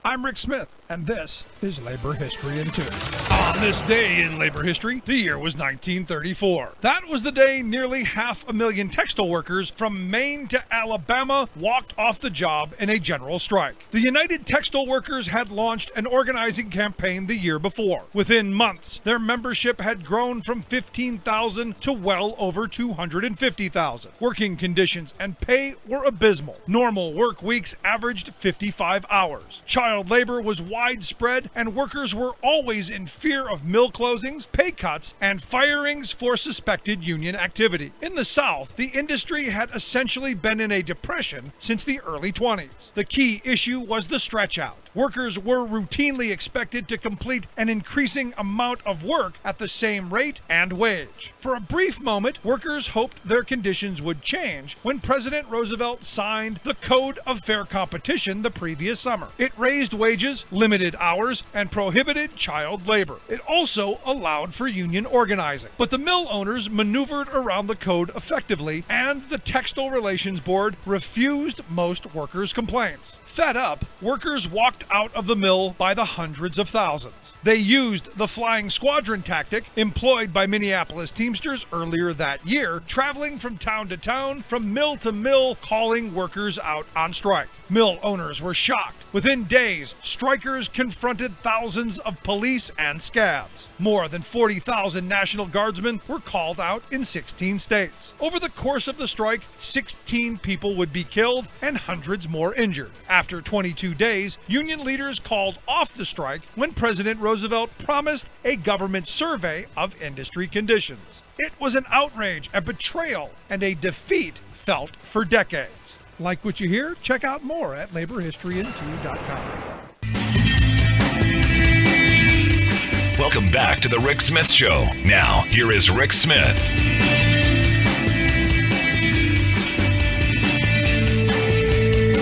I'm Rick Smith, and this is Labor History in 2. On this day in labor history, the year was 1934. That was the day nearly 500,000 textile workers from Maine to Alabama walked off the job in a general strike. The United Textile Workers had launched an organizing campaign the year before. Within months, their membership had grown from 15,000 to well over 250,000. Working conditions and pay were abysmal. Normal work weeks averaged 55 hours. Child labor was widespread, and workers were always in fear of mill closings, pay cuts, and firings for suspected union activity. In the South, the industry had essentially been in a depression since the early 20s. The key issue was the stretch out. Workers were routinely expected to complete an increasing amount of work at the same rate and wage. For a brief moment, workers hoped their conditions would change when President Roosevelt signed the Code of Fair Competition the previous summer. It raised wages, limited hours, and prohibited child labor. It also allowed for union organizing. But the mill owners maneuvered around the code effectively, and the Textile Relations Board refused most workers' complaints. Fed up, workers walked out of the mill by the hundreds of thousands. They used the flying squadron tactic employed by Minneapolis Teamsters earlier that year, traveling from town to town, from mill to mill, calling workers out on strike. Mill owners were shocked. Within days, strikers confronted thousands of police and scabs. More than 40,000 National Guardsmen were called out in 16 states. Over the course of the strike, 16 people would be killed and hundreds more injured. After 22 days, union leaders called off the strike when President Roosevelt promised a government survey of industry conditions. It was an outrage, a betrayal, and a defeat felt for decades. Like what you hear? Check out more at laborhistoryin2.com. Welcome back to The Rick Smith Show. Now, here is Rick Smith.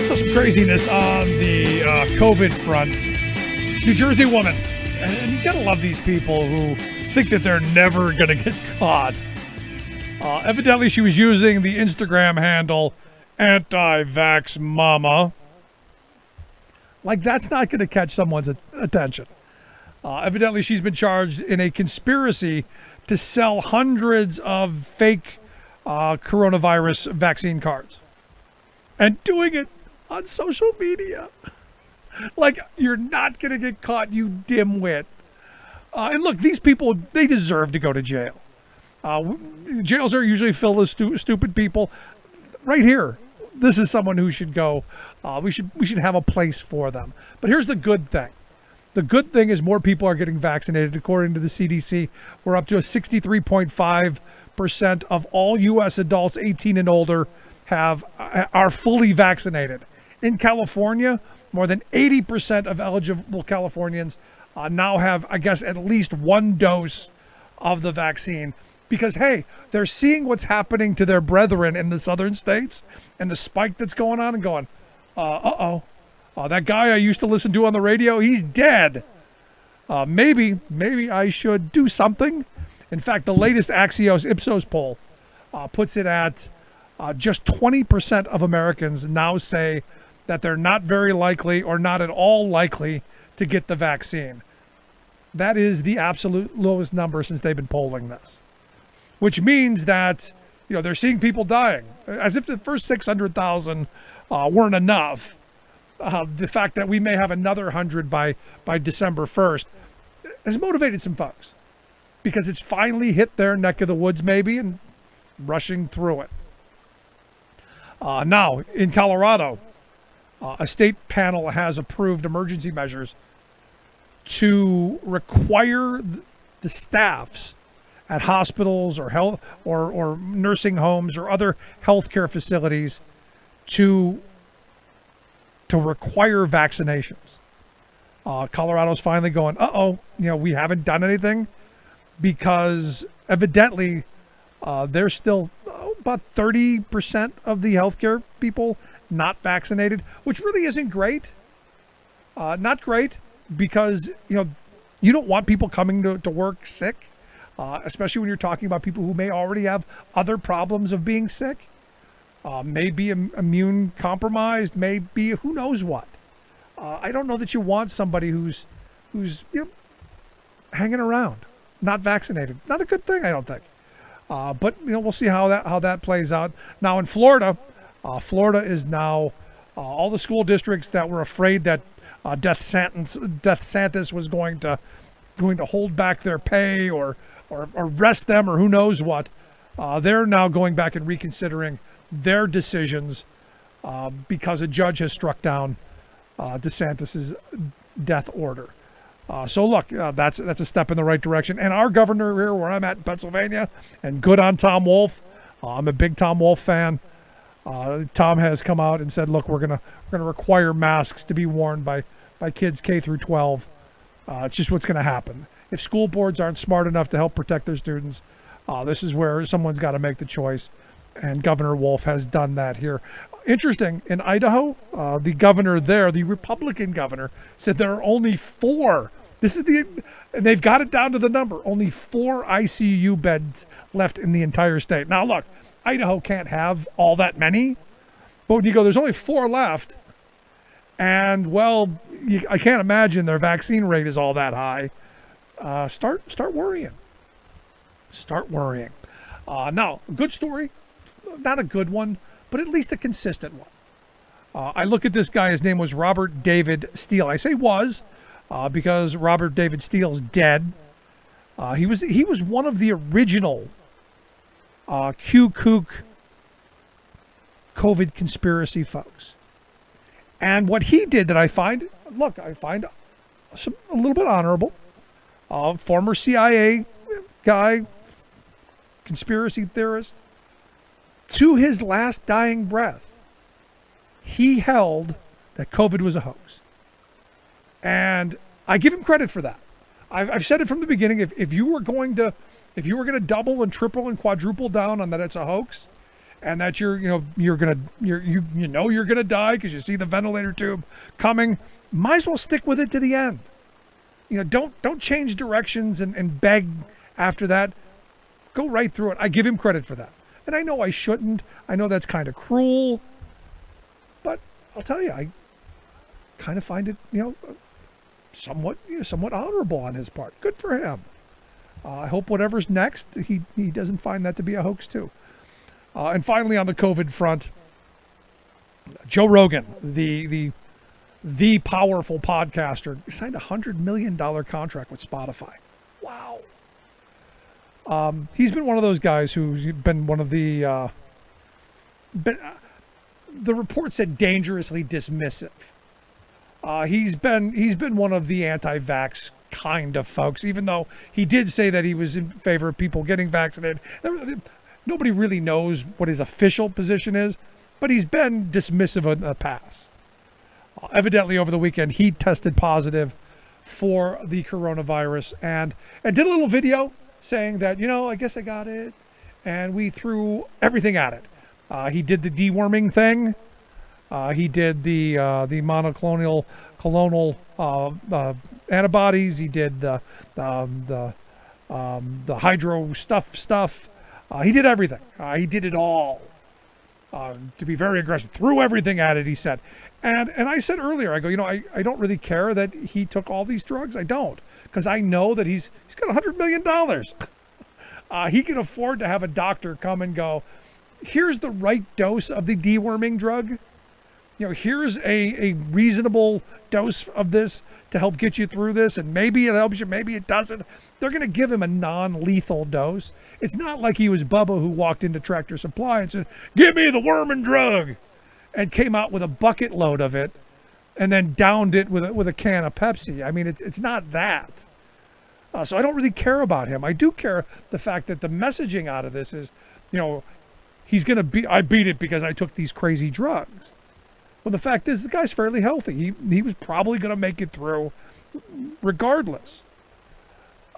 So some craziness on the COVID front. New Jersey woman. And you gotta love these people who think that they're never gonna get caught. Evidently, she was using the Instagram handle anti-vax mama. Like, that's not going to catch someone's attention. Evidently, she's been charged in a conspiracy to sell hundreds of fake coronavirus vaccine cards. And doing it on social media. Like, you're not going to get caught, you dimwit. And look, these people, they deserve to go to jail. Jails are usually filled with stupid people. Right here, this is someone who should go. We should have a place for them. But here's the good thing. The good thing is more people are getting vaccinated. According to the CDC, we're up to a 63.5% of all U.S. adults 18 and older are fully vaccinated. In California, more than 80% of eligible Californians now have, I guess, at least one dose of the vaccine. Because, hey, they're seeing what's happening to their brethren in the southern states and the spike that's going on and going, that guy I used to listen to on the radio, he's dead. Maybe I should do something. In fact, the latest Axios Ipsos poll puts it at just 20% of Americans now say that they're not very likely or not at all likely to get the vaccine. That is the absolute lowest number since they've been polling this, which means that, they're seeing people dying, as if the first 600,000 weren't enough. The fact that we may have another 100 by December 1st has motivated some folks, because it's finally hit their neck of the woods maybe and rushing through it. Now, in Colorado, a state panel has approved emergency measures to require the staffs at hospitals or health or nursing homes or other healthcare facilities to require vaccinations. Colorado's finally going, we haven't done anything, because evidently there's still about 30% of the healthcare people not vaccinated, which really isn't great. Not great, because you don't want people coming to work sick, especially when you're talking about people who may already have other problems of being sick, may be immune compromised, may be who knows what. I don't know that you want somebody who's hanging around, not vaccinated. Not a good thing, I don't think. But we'll see how that plays out. Now in Florida, Florida is now all the school districts that were afraid that Death Santis was going to hold back their pay or arrest them or who knows what. They're now going back and reconsidering their decisions because a judge has struck down DeSantis's death order. So look, that's a step in the right direction. And our governor here, where I'm at in Pennsylvania, and good on Tom Wolf. I'm a big Tom Wolf fan. Tom has come out and said, look, we're gonna require masks to be worn by kids K through 12. It's just what's gonna happen. If school boards aren't smart enough to help protect their students, this is where someone's got to make the choice. And Governor Wolf has done that here. Interesting, in Idaho, the governor there, the Republican governor, said there are only 4. And they've got it down to the number. Only 4 ICU beds left in the entire state. Now look, Idaho can't have all that many, but when you go, there's only 4 left, and I can't imagine their vaccine rate is all that high. Start worrying. Start worrying. Now, a good story, not a good one, but at least a consistent one. I look at this guy. His name was Robert David Steele. I say was because Robert David Steele is dead. He was one of the original Q-Kook COVID conspiracy folks. And what he did that I find a little bit honorable. Former CIA guy, conspiracy theorist. To his last dying breath, he held that COVID was a hoax. And I give him credit for that. I've said it from the beginning. If you were going to double and triple and quadruple down on that it's a hoax, and that you're gonna die because you see the ventilator tube coming, might as well stick with it to the end. Don't change directions and beg after that. Go right through it. I give him credit for that. And I know I shouldn't. I know that's kind of cruel. But I'll tell you, I kind of find it, somewhat honorable on his part. Good for him. I hope whatever's next, he doesn't find that to be a hoax too. And finally, on the COVID front, Joe Rogan, the powerful podcaster, signed a $100 million contract with Spotify. Wow. He's been one of those guys who's been one of the report said dangerously dismissive. He's been one of the anti-vax kind of folks, even though he did say that he was in favor of people getting vaccinated. Nobody really knows what his official position is, but he's been dismissive in the past. Evidently, over the weekend, he tested positive for the coronavirus and did a little video saying that, I guess I got it, and we threw everything at it. He did the deworming thing. He did the monoclonal antibodies. He did the hydro stuff. He did everything. He did it all. To be very aggressive, threw everything at it, he said. And I said earlier, I go, I don't really care that he took all these drugs. I don't, because I know that he's got $100 million. He can afford to have a doctor come and go, here's the right dose of the deworming drug. Here's a reasonable dose of this to help get you through this, and maybe it helps you, maybe it doesn't. They're going to give him a non-lethal dose. It's not like he was Bubba who walked into Tractor Supply and said, give me the worming drug, and came out with a bucket load of it and then downed it with a can of Pepsi. I mean, it's not that. So I don't really care about him. I do care the fact that the messaging out of this is, he's going to be, I beat it because I took these crazy drugs. Well, the fact is the guy's fairly healthy. He was probably going to make it through regardless.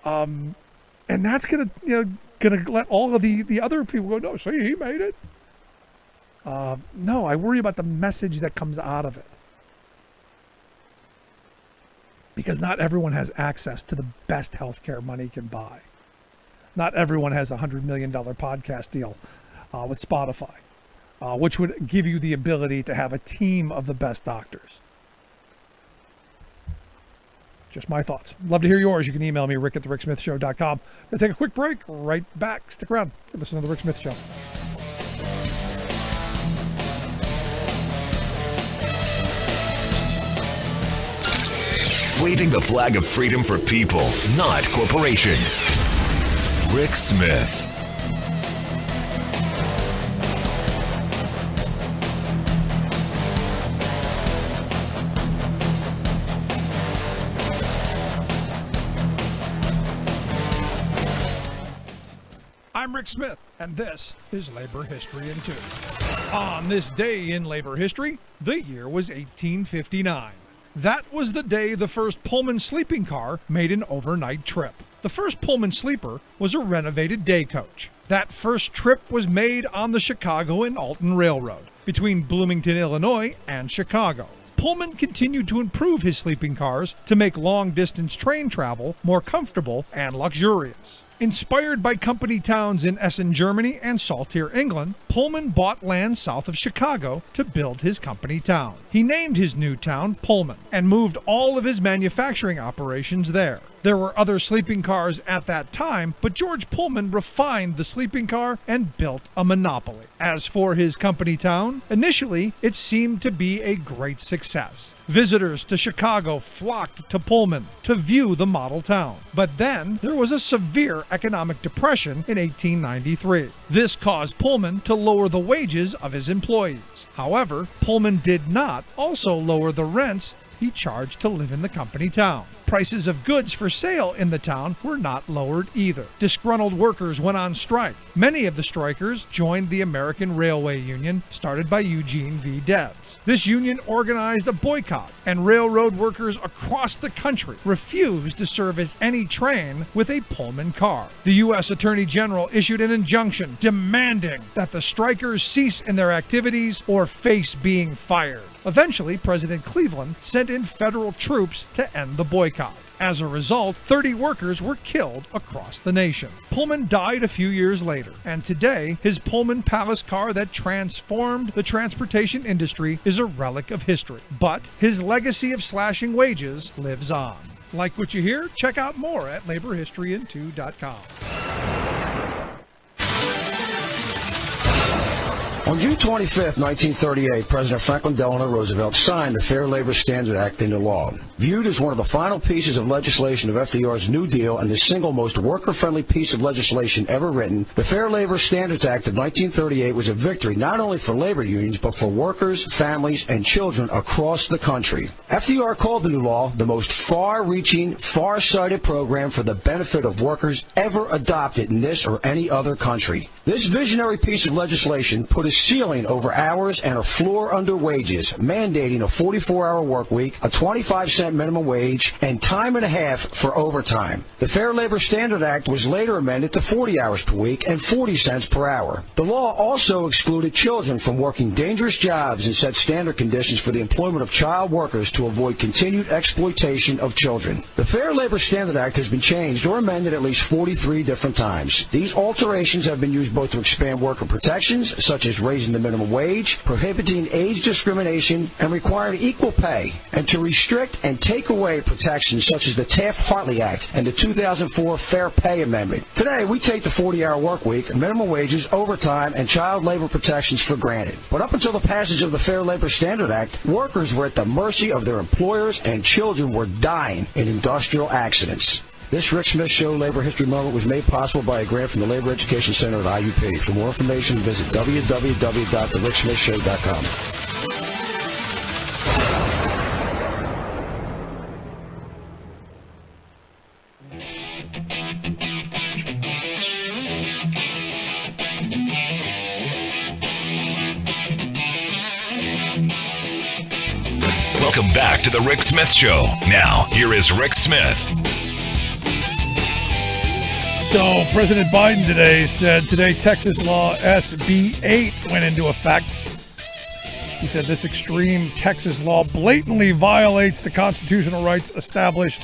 And that's going to let all of the other people go, no, see, he made it. No, I worry about the message that comes out of it. Because not everyone has access to the best healthcare money can buy. Not everyone has a $100 million podcast deal with Spotify, which would give you the ability to have a team of the best doctors. Just my thoughts. Love to hear yours. You can email me, rick@thericksmithshow.com. We'll take a quick break. Right back. Stick around. Listen to The Rick Smith Show. Waving the flag of freedom for people, not corporations. Rick Smith. I'm Rick Smith, and this is Labor History in 2. On this day in labor history, the year was 1859. That was the day the first Pullman sleeping car made an overnight trip. The first Pullman sleeper was a renovated day coach. That first trip was made on the Chicago and Alton Railroad between Bloomington, Illinois and Chicago. Pullman continued to improve his sleeping cars to make long-distance train travel more comfortable and luxurious. Inspired by company towns in Essen, Germany and Saltier, England, Pullman bought land south of Chicago to build his company town. He named his new town Pullman and moved all of his manufacturing operations there. There were other sleeping cars at that time, but George Pullman refined the sleeping car and built a monopoly. As for his company town, initially it seemed to be a great success. Visitors to Chicago flocked to Pullman to view the model town. But then there was a severe economic depression in 1893. This caused Pullman to lower the wages of his employees. However, Pullman did not also lower the rents he charged to live in the company town. Prices of goods for sale in the town were not lowered either. Disgruntled workers went on strike. Many of the strikers joined the American Railway Union, started by Eugene V. Debs. This union organized a boycott, and railroad workers across the country refused to service any train with a Pullman car. The U.S. Attorney General issued an injunction demanding that the strikers cease in their activities or face being fired. Eventually, President Cleveland sent in federal troops to end the boycott. As a result, 30 workers were killed across the nation. Pullman died a few years later, and today, his Pullman Palace car that transformed the transportation industry is a relic of history. But his legacy of slashing wages lives on. Like what you hear? Check out more at laborhistoryin2.com. On June 25, 1938, President Franklin Delano Roosevelt signed the Fair Labor Standards Act into law. Viewed as one of the final pieces of legislation of FDR's New Deal and the single most worker-friendly piece of legislation ever written, the Fair Labor Standards Act of 1938 was a victory not only for labor unions, but for workers, families, and children across the country. FDR called the new law the most far-reaching, far-sighted program for the benefit of workers ever adopted in this or any other country. This visionary piece of legislation put a ceiling over hours and a floor under wages, mandating a 44-hour work week, a 25-cent minimum wage, and time and a half for overtime. The Fair Labor Standards Act was later amended to 40 hours per week and 40 cents per hour. The law also excluded children from working dangerous jobs and set standard conditions for the employment of child workers to avoid continued exploitation of children. The Fair Labor Standards Act has been changed or amended at least 43 different times. These alterations have been used both to expand worker protections, such as raising the minimum wage, prohibiting age discrimination, and requiring equal pay, and to restrict and take away protections such as the Taft-Hartley Act and the 2004 Fair Pay Amendment. Today, we take the 40-hour work week, minimum wages, overtime, and child labor protections for granted. But up until the passage of the Fair Labor Standards Act, workers were at the mercy of their employers and children were dying in industrial accidents. This Rick Smith Show Labor History Moment was made possible by a grant from the Labor Education Center at IUP. For more information, visit www.thericksmithshow.com. Welcome back to the Rick Smith Show. Now, here is Rick Smith. So, President Biden today said Texas law SB 8 went into effect. He said this extreme Texas law blatantly violates the constitutional rights established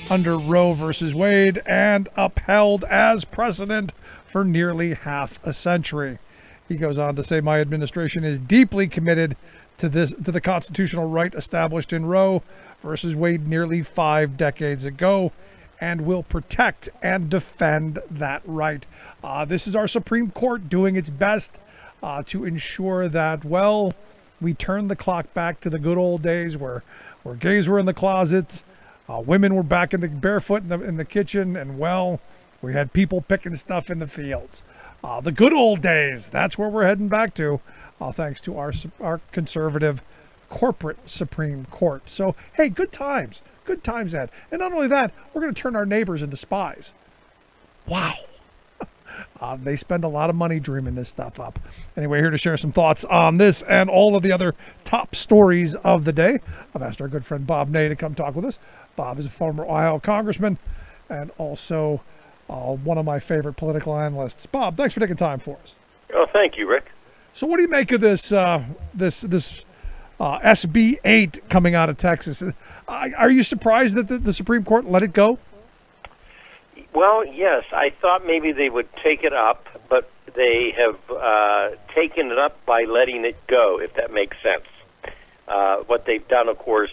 under Roe versus Wade and upheld as precedent for nearly half a century. He goes on to say, my administration is deeply committed to the constitutional right established in Roe versus Wade nearly 5 decades ago, and will protect and defend that right. This is our Supreme Court doing its best to ensure that, well, we turn the clock back to the good old days where gays were in the closets, women were back in the barefoot in the kitchen, and, well, we had people picking stuff in the fields. The good old days, that's where we're heading back to, thanks to our conservative corporate Supreme Court. So, hey, good times. Good times, Ed. And not only that, we're going to turn our neighbors into spies. Wow. They spend a lot of money dreaming this stuff up. Anyway, here to share some thoughts on this and all of the other top stories of the day, I've asked our good friend Bob Ney to come talk with us. Bob is a former Ohio congressman and also one of my favorite political analysts. Bob, thanks for taking time for us. Oh, thank you, Rick. So what do you make of this SB 8 coming out of Texas? Are you surprised that the Supreme Court let it go? Well, yes. I thought maybe they would take it up, but they have taken it up by letting it go, if that makes sense. What they've done, of course,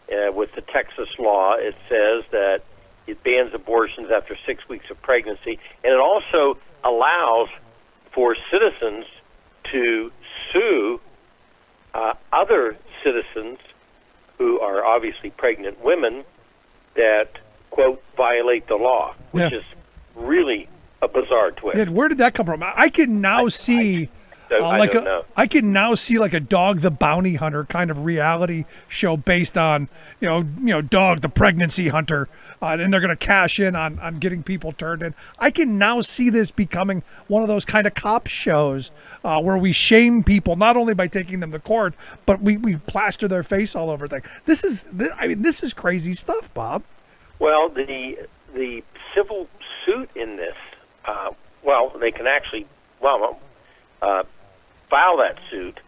with the Texas law, it says that it bans abortions after 6 weeks of pregnancy, and it also allows for citizens to sue other citizens who are obviously pregnant women that, quote, violate the law, which is really a bizarre twist. Yeah, where did that come from? I can now see I don't know. I can now see like a Dog the Bounty Hunter kind of reality show based on, Dog the Pregnancy Hunter, and they're going to cash in on getting people turned in. I can now see this becoming one of those kind of cop shows where we shame people not only by taking them to court, but we plaster their face all over things. This is crazy stuff, Bob. Well, the civil suit in this, they can actually file that suit,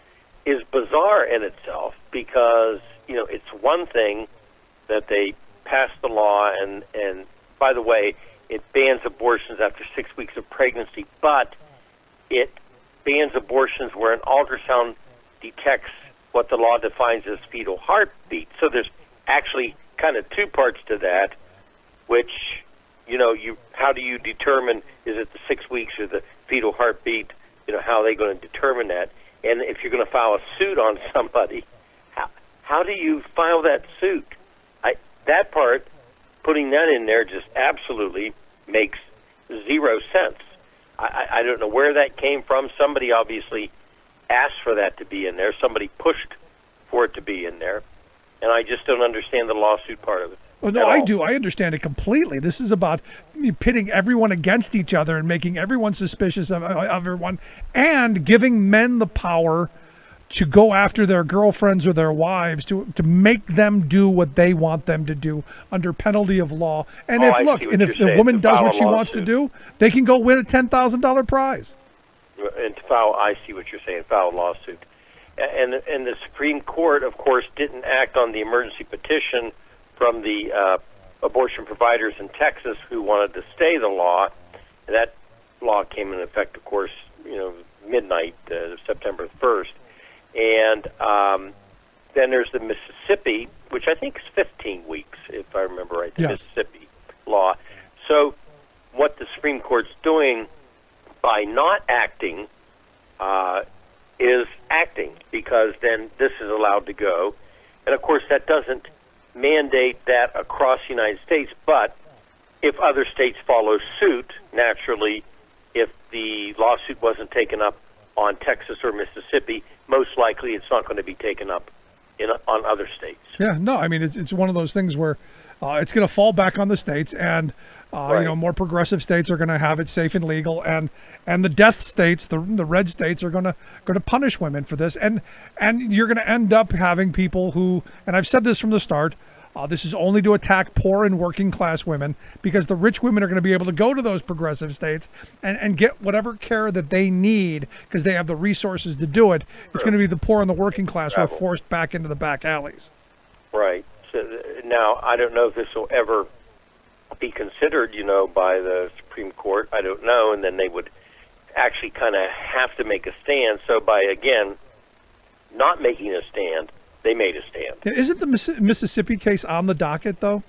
is bizarre in itself because it's one thing that they passed the law and by the way, it bans abortions after 6 weeks of pregnancy, but it bans abortions where an ultrasound detects what the law defines as fetal heartbeat. So there's actually kind of two parts to that, which, how do you determine, is it the 6 weeks or the fetal heartbeat? How are they going to determine that? And if you're going to file a suit on somebody, how do you file that suit? That part, putting that in there just absolutely makes zero sense. I don't know where that came from. Somebody obviously asked for that to be in there. Somebody pushed for it to be in there. And I just don't understand the lawsuit part of it. Well, no, I do. I understand it completely. This is about pitting everyone against each other and making everyone suspicious of everyone and giving men the power to go after their girlfriends or their wives to make them do what they want them to do under penalty of law. And if the woman does what she wants to do, they can go win a $10,000 prize. And to file, I see what you're saying, file a lawsuit. And the Supreme Court, of course, didn't act on the emergency petition from the abortion providers in Texas who wanted to stay the law. And that law came into effect, of course, midnight, September 1st. And then there's the Mississippi, which I think is 15 weeks, if I remember right, the Mississippi law. So what the Supreme Court's doing by not acting is acting, because then this is allowed to go. And, of course, that doesn't mandate that across the United States, but if other states follow suit, naturally, if the lawsuit wasn't taken up on Texas or Mississippi, most likely it's not going to be taken up on other states. Yeah, no, I mean, it's one of those things where it's going to fall back on the states, and more progressive states are going to have it safe and legal, and the death states, the red states, are going to punish women for this, and you're going to end up having people who, and I've said this from the start, this is only to attack poor and working class women, because the rich women are going to be able to go to those progressive states and get whatever care that they need because they have the resources to do it. It's going to be the poor and the working class who are forced back into the back alleys. Right. So now, I don't know if this will ever be considered, by the Supreme Court. I don't know. And then they would actually kind of have to make a stand. So by, again, not making a stand, they made a stand. Isn't the Mississippi case on the docket, though?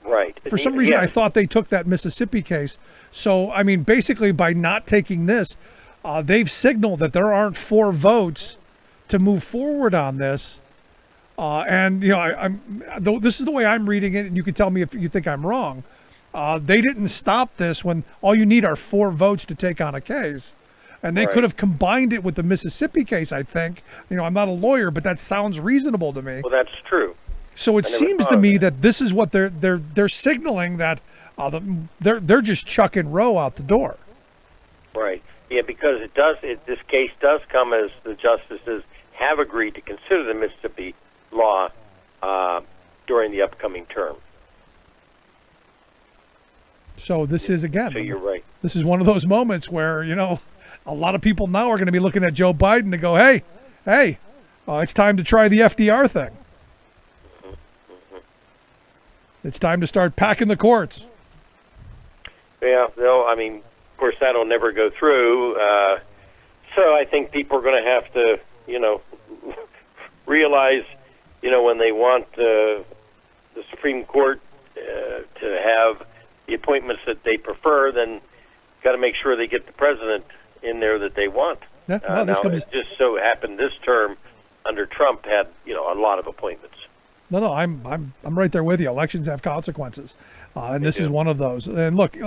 Right. For some reason, I thought they took that Mississippi case. So, I mean, basically, by not taking this, they've signaled that there aren't 4 votes to move forward on this. And, this is the way I'm reading it, and you can tell me if you think I'm wrong. They didn't stop this when all you need are 4 votes to take on a case. And they could have combined it with the Mississippi case, I think. I'm not a lawyer, but that sounds reasonable to me. Well, that's true. So it seems to me that this is what they're signaling, that they're just chucking Roe out the door. Right. Yeah, because this case does come as the justices have agreed to consider the Mississippi law during the upcoming term. So this is, again, so you're right. This is one of those moments where, a lot of people now are going to be looking at Joe Biden to go, hey, it's time to try the FDR thing. It's time to start packing the courts. Yeah, of course, that'll never go through. So I think people are going to have to, realize, when they want the Supreme Court to have the appointments that they prefer, then got to make sure they get the president in there that they want. Yeah, well, it just so happened this term under Trump had a lot of appointments. No, I'm right there with you. Elections have consequences, and this is one of those. And look,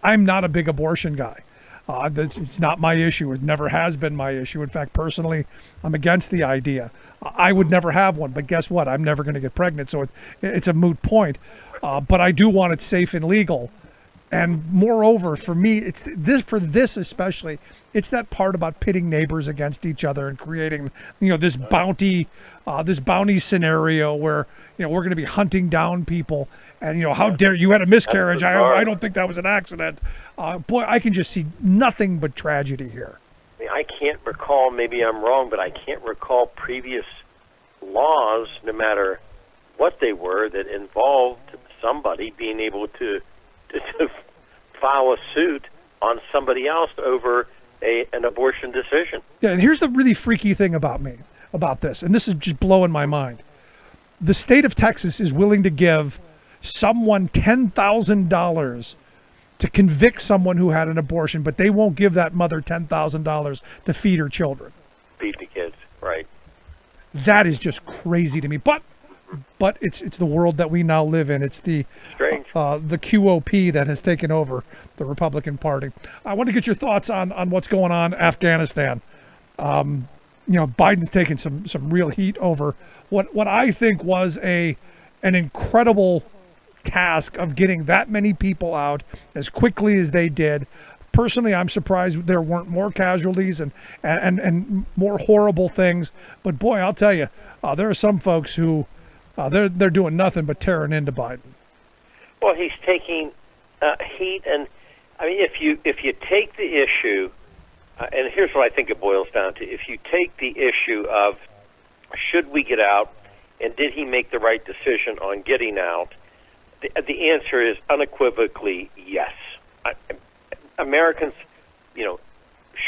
I'm not a big abortion guy. It's not my issue. It never has been my issue. In fact, personally, I'm against the idea. I would never have one, but guess what? I'm never going to get pregnant, so it's a moot point. But I do want it safe and legal. And moreover, for me, it's this especially, it's that part about pitting neighbors against each other and creating, this bounty scenario where, we're going to be hunting down people. And, how dare you had a miscarriage. I don't think that was an accident. Boy, I can just see nothing but tragedy here. I can't recall, maybe I'm wrong, but I can't recall previous laws, no matter what they were, that involved somebody being able to file a suit on somebody else over an abortion decision. Yeah, and here's the really freaky thing about this, and this is just blowing my mind. The state of Texas is willing to give someone $10,000 to convict someone who had an abortion, but they won't give that mother $10,000 to feed her children. Feed the kids, right. That is just crazy to me. But it's the world that we now live in. It's the QOP that has taken over the Republican Party. I want to get your thoughts on what's going on in Afghanistan. Biden's taken some real heat over what I think was an incredible task of getting that many people out as quickly as they did. Personally, I'm surprised there weren't more casualties and more horrible things. But boy, I'll tell you, there are some folks who they're doing nothing but tearing into Biden. Well, he's taking heat, and if you take the issue, and here's what I think it boils down to: if you take the issue of should we get out, and did he make the right decision on getting out, the answer is unequivocally yes. Americans,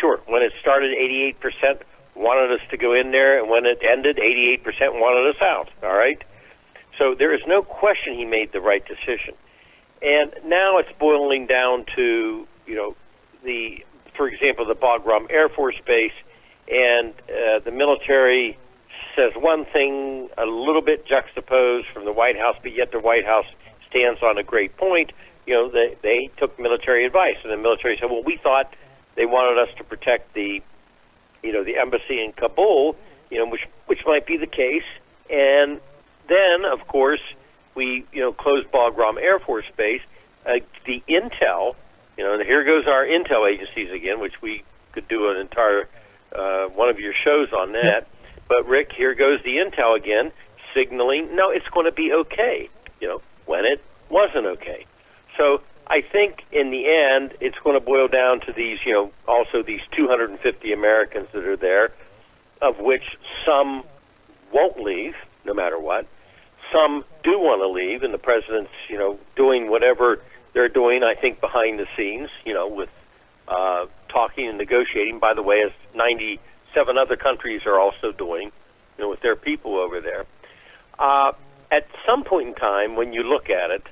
Sure. When it started, 88% wanted us to go in there, and when it ended, 88% wanted us out. All right? So there is no question he made the right decision. And now it's boiling down to, for example, the Bagram Air Force Base, and the military says one thing a little bit juxtaposed from the White House, but yet the White House stands on a great point. They took military advice, and the military said, well, we thought they wanted us to protect the embassy in Kabul, which might be the case. And then, of course, we, closed Bagram Air Force Base. The intel, and here goes our intel agencies again, which we could do an entire one of your shows on that. Yep. But, Rick, here goes the intel again, signaling, no, it's going to be okay, when it wasn't okay. So I think in the end, it's going to boil down to these, also these 250 Americans that are there, of which some won't leave, no matter what. Some do want to leave, and the president's, doing whatever they're doing, I think, behind the scenes, with talking and negotiating, by the way, as 97 other countries are also doing, with their people over there. At some point in time, when you look at it,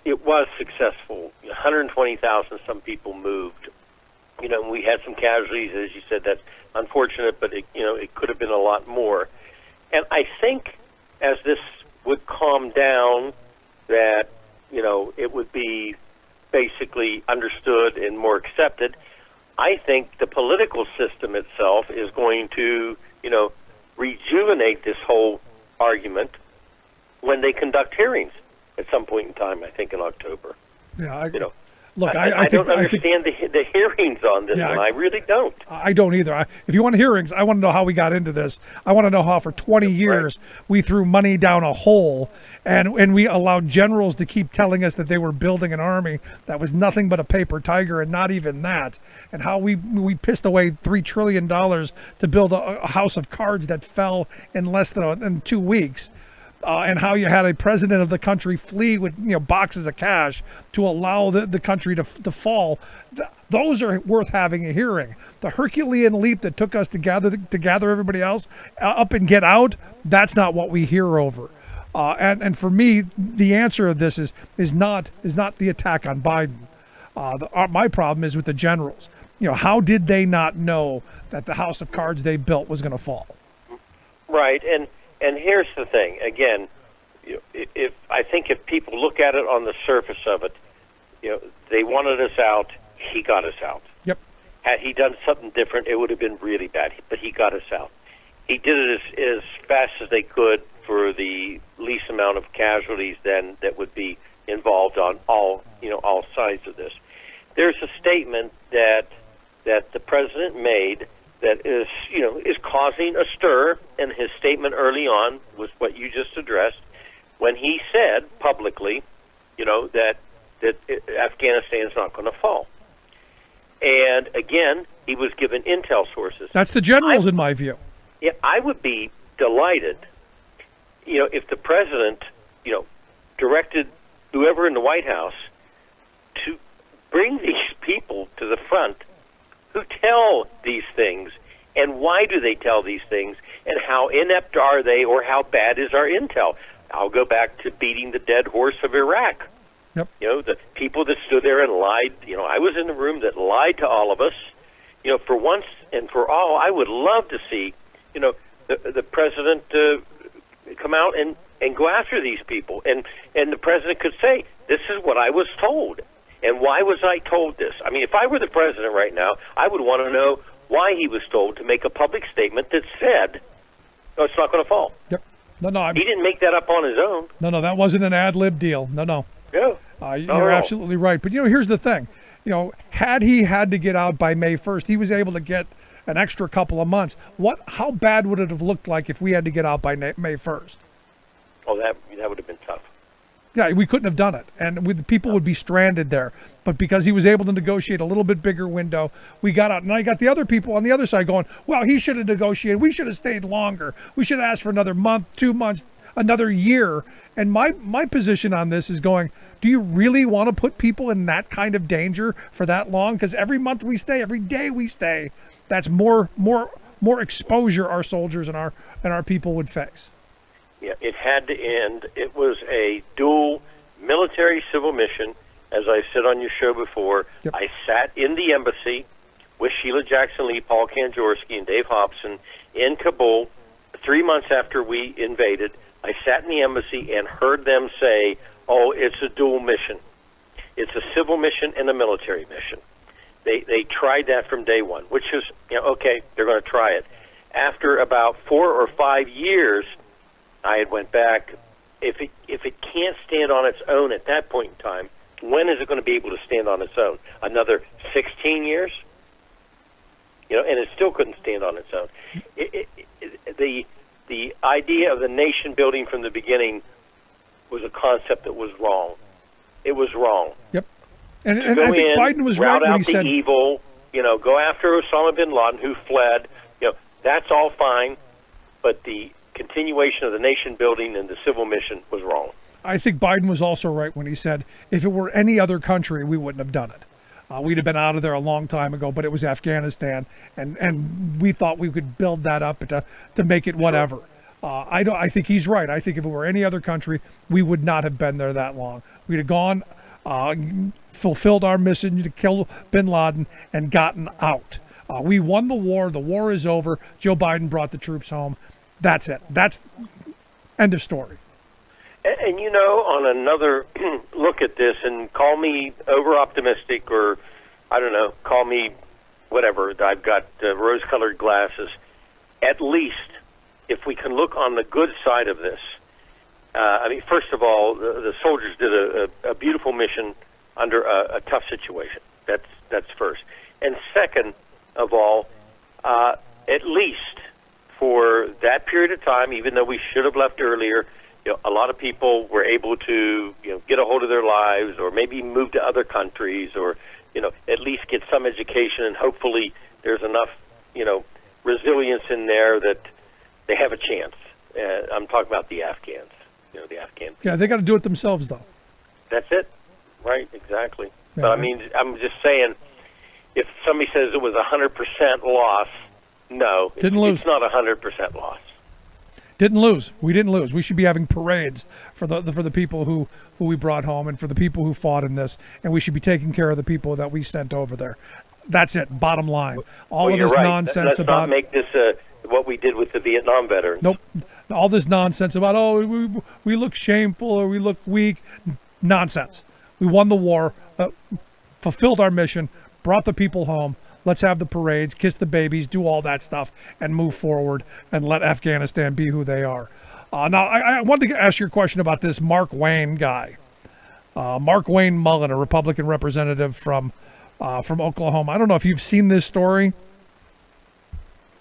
it was successful. 120,000 some people moved. We had some casualties, as you said. That's unfortunate, but it could have been a lot more. And I think as this would calm down, that it would be basically understood and more accepted. I think the political system itself is going to rejuvenate this whole argument when they conduct hearings at some point in time, I think in October. Yeah, Look, I don't understand the hearings on this one. I really don't. I don't either. If you want hearings, I want to know how we got into this. I want to know how for 20 years we threw money down a hole, and we allowed generals to keep telling us that they were building an army that was nothing but a paper tiger, and not even that. And how we pissed away $3 trillion to build a house of cards that fell in less than 2 weeks. And how you had a president of the country flee with boxes of cash to allow the country to fall. Those are worth having a hearing. The Herculean leap that took us to gather everybody else up and get out, that's not what we hear over. And for me, the answer of this is not the attack on Biden. My problem is with the generals. How did they not know that the house of cards they built was going to fall? Right, and here's the thing. Again, if people look at it on the surface of it, they wanted us out. He got us out. Yep. Had he done something different, it would have been really bad. But he got us out. He did it as fast as they could for the least amount of casualties then that would be involved on all sides of this. There's a statement that the president made that is causing a stir, and his statement early on was what you just addressed, when he said publicly, that Afghanistan's not going to fall. And again, he was given intel sources. That's the generals, in my view. Yeah, I would be delighted, if the president, directed whoever in the White House to bring these people to the front who tell these things, and why do they tell these things, and how inept are they, or how bad is our intel? I'll go back to beating the dead horse of Iraq. Yep. The people that stood there and lied, I was in the room that lied to all of us. For once and for all, I would love to see, the president come out and go after these people. And the president could say, this is what I was told. And why was I told this? I mean, if I were the president right now, I would want to know why he was told to make a public statement that said, no, it's not going to fall. Yep. No. He didn't make that up on his own. No, that wasn't an ad-lib deal. No. You're absolutely right. But, here's the thing. Had he had to get out by May 1st, he was able to get an extra couple of months. How bad would it have looked like if we had to get out by May 1st? Oh, that would have been tough. Yeah, we couldn't have done it, and people would be stranded there. But because he was able to negotiate a little bit bigger window, we got out. And I got the other people on the other side going, well, he should have negotiated. We should have stayed longer. We should have asked for another month, 2 months. another year. And my position on this is going, do you really want to put people in that kind of danger for that long? Because every month we stay, every day we stay, that's more exposure our soldiers and our people would face. Yeah, it had to end. It was a dual military-civil mission. As I said on your show before, Yep. I sat in the embassy with Sheila Jackson-Lee, Paul Kanjorski, and Dave Hobson in Kabul 3 months after we invaded. I sat in the embassy and heard them say, oh, it's a dual mission. It's a civil mission and a military mission. They tried that from day one, which is, okay, they're going to try it. After about 4 or 5 years, I had went back. If it can't stand on its own at that point in time, when is it going to be able to stand on its own? Another 16 years? And it still couldn't stand on its own. The idea of the nation building from the beginning was a concept that was wrong. It was wrong. Yep. And I think Biden was right when he said, evil, go after Osama bin Laden, who fled. That's all fine, but the continuation of the nation building and the civil mission was wrong. I think Biden was also right when he said, if it were any other country, we wouldn't have done it. We'd have been out of there a long time ago, but it was Afghanistan, and we thought we could build that up to make it whatever. I think he's right. I think if it were any other country, we would not have been there that long. We'd have gone, fulfilled our mission to kill bin Laden, and gotten out. We won the war. The war is over. Joe Biden brought the troops home. That's it. That's end of story. And on another look at this, and call me over-optimistic, or, I don't know, call me whatever, I've got rose-colored glasses. At least, if we can look on the good side of this, first of all, the soldiers did a beautiful mission under a tough situation. That's first. And second of all, at least for that period of time, even though we should have left earlier, a lot of people were able to, get a hold of their lives, or maybe move to other countries, or, at least get some education, and hopefully there's enough, resilience in there that they have a chance. I'm talking about the Afghans, the Afghan people. Yeah, they got to do it themselves, though. That's it. Right, exactly. Yeah, But I'm just saying, if somebody says it was 100% loss, no, it's not 100% loss. Didn't lose. We didn't lose. We should be having parades for the people who we brought home, and for the people who fought in this, and we should be taking care of the people that we sent over there. That's it. Bottom line. All of this nonsense Let's about not make this what we did with the Vietnam veterans. Nope. All this nonsense about we look shameful or we look weak. Nonsense. We won the war, fulfilled our mission, brought the people home. Let's have the parades, kiss the babies, do all that stuff, and move forward and let Afghanistan be who they are. Now, I wanted to ask you a question about this Mark Wayne guy. Mark Wayne Mullen, a Republican representative from Oklahoma. I don't know if you've seen this story.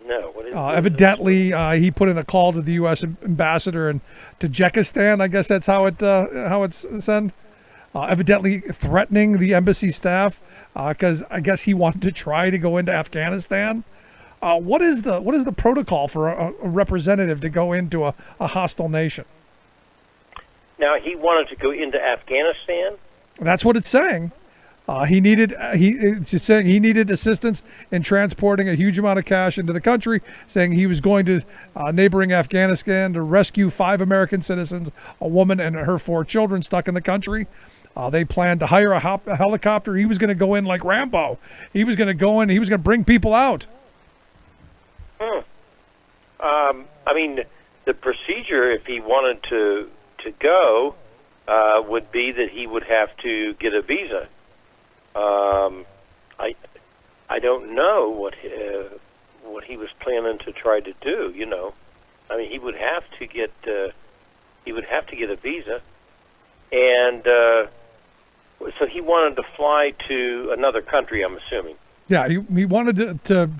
No. What is evidently, he put in a call to the U.S. ambassador in Tajikistan. I guess that's how it's sent. Evidently threatening the embassy staff because I guess he wanted to try to go into Afghanistan. What is the protocol for a representative to go into a hostile nation? Now, he wanted to go into Afghanistan? That's what it's saying. He needed assistance in transporting a huge amount of cash into the country, saying he was going to neighboring Afghanistan to rescue 5 American citizens, a woman and her 4 children stuck in the country. They planned to hire a helicopter. He was going to go in like Rambo. He was going to go in. He was going to bring people out. The procedure, if he wanted to go, would be that he would have to get a visa. I don't know what he was planning to try to do. He would have to get a visa, and so he wanted to fly to another country. I'm assuming. Yeah, he wanted to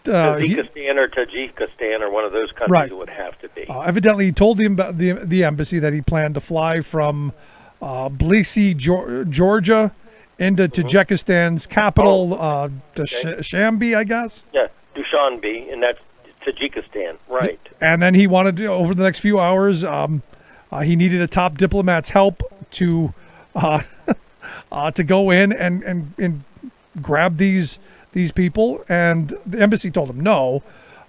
Uzbekistan or Tajikistan or one of those countries. Right. It would have to be. Evidently, he told the embassy that he planned to fly from Tbilisi, Georgia, into Tajikistan's capital, Dushanbe, I guess. Yeah, Dushanbe, and that's Tajikistan, right. And then he wanted to, over the next few hours, he needed a top diplomat's help to go in and grab these people, and the embassy told him no.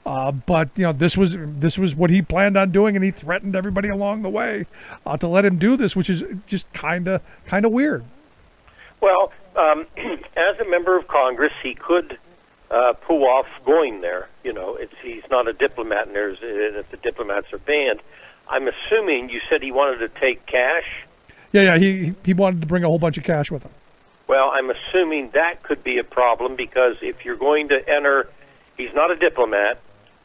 But this was what he planned on doing, and he threatened everybody along the way to let him do this, which is just kind of weird. Well, as a member of Congress, he could pull off going there. He's not a diplomat, and if the diplomats are banned. I'm assuming you said he wanted to take cash. Yeah, he wanted to bring a whole bunch of cash with him. Well, I'm assuming that could be a problem, because if you're going to enter, he's not a diplomat,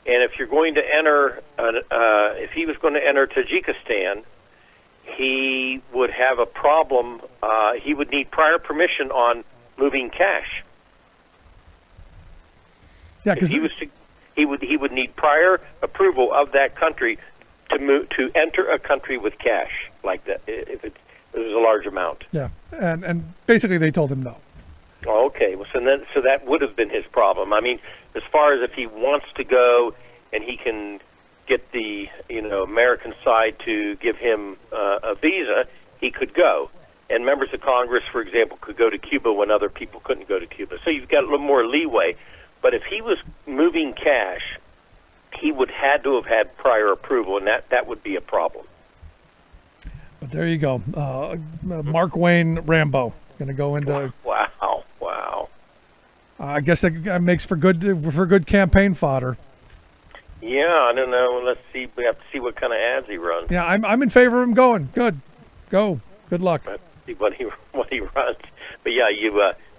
and if you're going to enter, if he was going to enter Tajikistan, he would have a problem. He would need prior permission on moving cash. Yeah, because he would need prior approval of that country to enter a country with cash like that, if it was a large amount. Yeah, and basically they told him no. Okay, well, so that would have been his problem. I mean, as far as if he wants to go and he can get the American side to give him a visa, he could go. And members of Congress, for example, could go to Cuba when other people couldn't go to Cuba. So you've got a little more leeway. But if he was moving cash, he would had to have had prior approval, and that would be a problem. But there you go. Mark Wayne Rambo going to go into. Wow. I guess that makes for good campaign fodder. Yeah, I don't know. Let's see. We have to see what kind of ads he runs. Yeah, I'm in favor of him going. Good luck. Let's see what he runs. But yeah,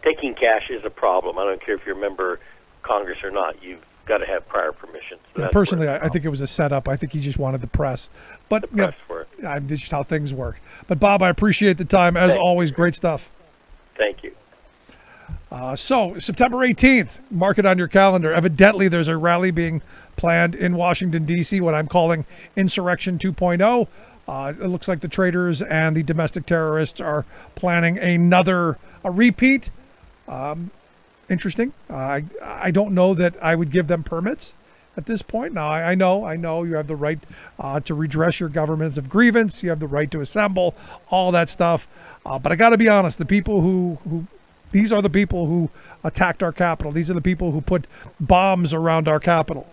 taking cash is a problem. I don't care if you're a member of Congress or not. You've got to have prior permission. So yeah, personally, I think it was a setup. I think he just wanted the press. But the press work. That's just how things work. But Bob, I appreciate the time as always. Great stuff. Thank you. So September 18th, mark it on your calendar. Evidently, there's a rally being planned in Washington, D.C., what I'm calling Insurrection 2.0. It looks like the traitors and the domestic terrorists are planning a repeat. Interesting. I don't know that I would give them permits at this point. Now, I know you have the right to redress your governments of grievance. You have the right to assemble, all that stuff. But I got to be honest, the people these are the people who attacked our Capitol. These are the people who put bombs around our Capitol.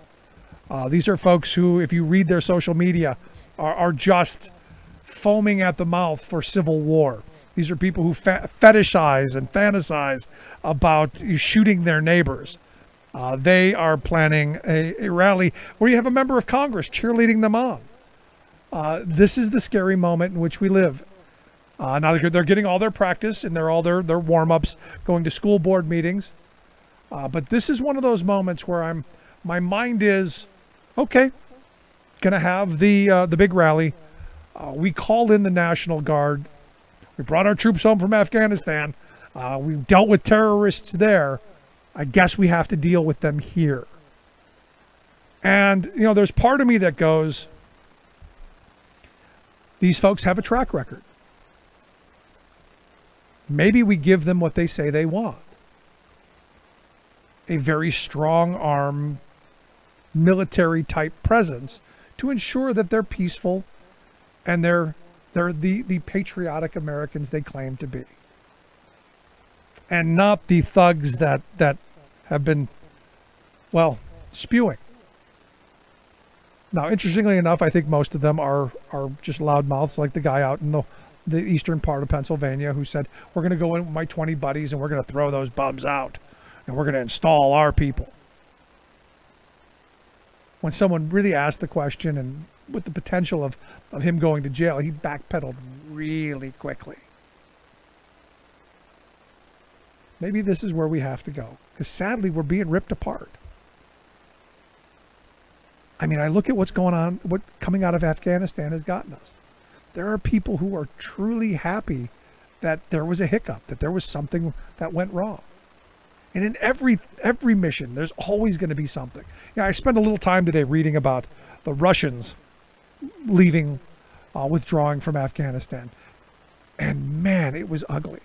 These are folks who, if you read their social media, are just foaming at the mouth for civil war. These are people who fetishize and fantasize about shooting their neighbors. They are planning a rally where you have a member of Congress cheerleading them on. This is the scary moment in which we live. Now they're getting all their practice and they're all their warm-ups, going to school board meetings. But this is one of those moments where my mind is, okay, gonna have the big rally. We called in the National Guard. We brought our troops home from Afghanistan. We dealt with terrorists there. I guess we have to deal with them here. And, there's part of me that goes, these folks have a track record. Maybe we give them what they say they want. A very strong arm, military type presence to ensure that they're peaceful and they're the patriotic Americans they claim to be. And not the thugs that have been, spewing. Now, interestingly enough, I think most of them are just loudmouths, like the guy out in the eastern part of Pennsylvania who said, we're going to go in with my 20 buddies and we're going to throw those bums out and we're going to install our people. When someone really asked the question, and with the potential of him going to jail, he backpedaled really quickly. Maybe this is where we have to go, because sadly we're being ripped apart. I mean, I look at what's going on, what coming out of Afghanistan has gotten us. There are people who are truly happy that there was a hiccup, that there was something that went wrong. And in every mission, there's always going to be something. I spent a little time today reading about the Russians leaving, withdrawing from Afghanistan. And man, it was ugly.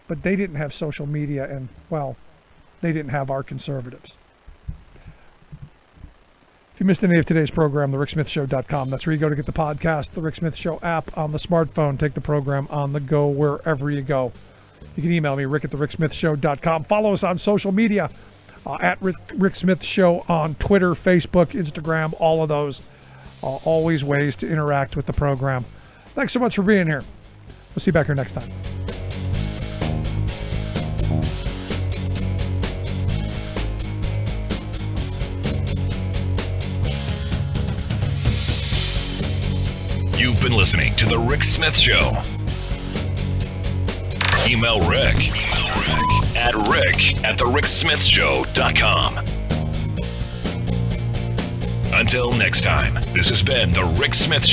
But they didn't have social media and, they didn't have our conservatives. If you missed any of today's program, thericksmithshow.com. That's where you go to get the podcast, the Rick Smith Show app on the smartphone. Take the program on the go wherever you go. You can email me, rick@thericksmithshow.com. Follow us on social media, at Rick Smith Show on Twitter, Facebook, Instagram, all of those. Always ways to interact with the program. Thanks so much for being here. We'll see you back here next time. You've been listening to The Rick Smith Show. Email Rick at rick@thericksmithshow.com. Until next time, this has been The Rick Smith Show.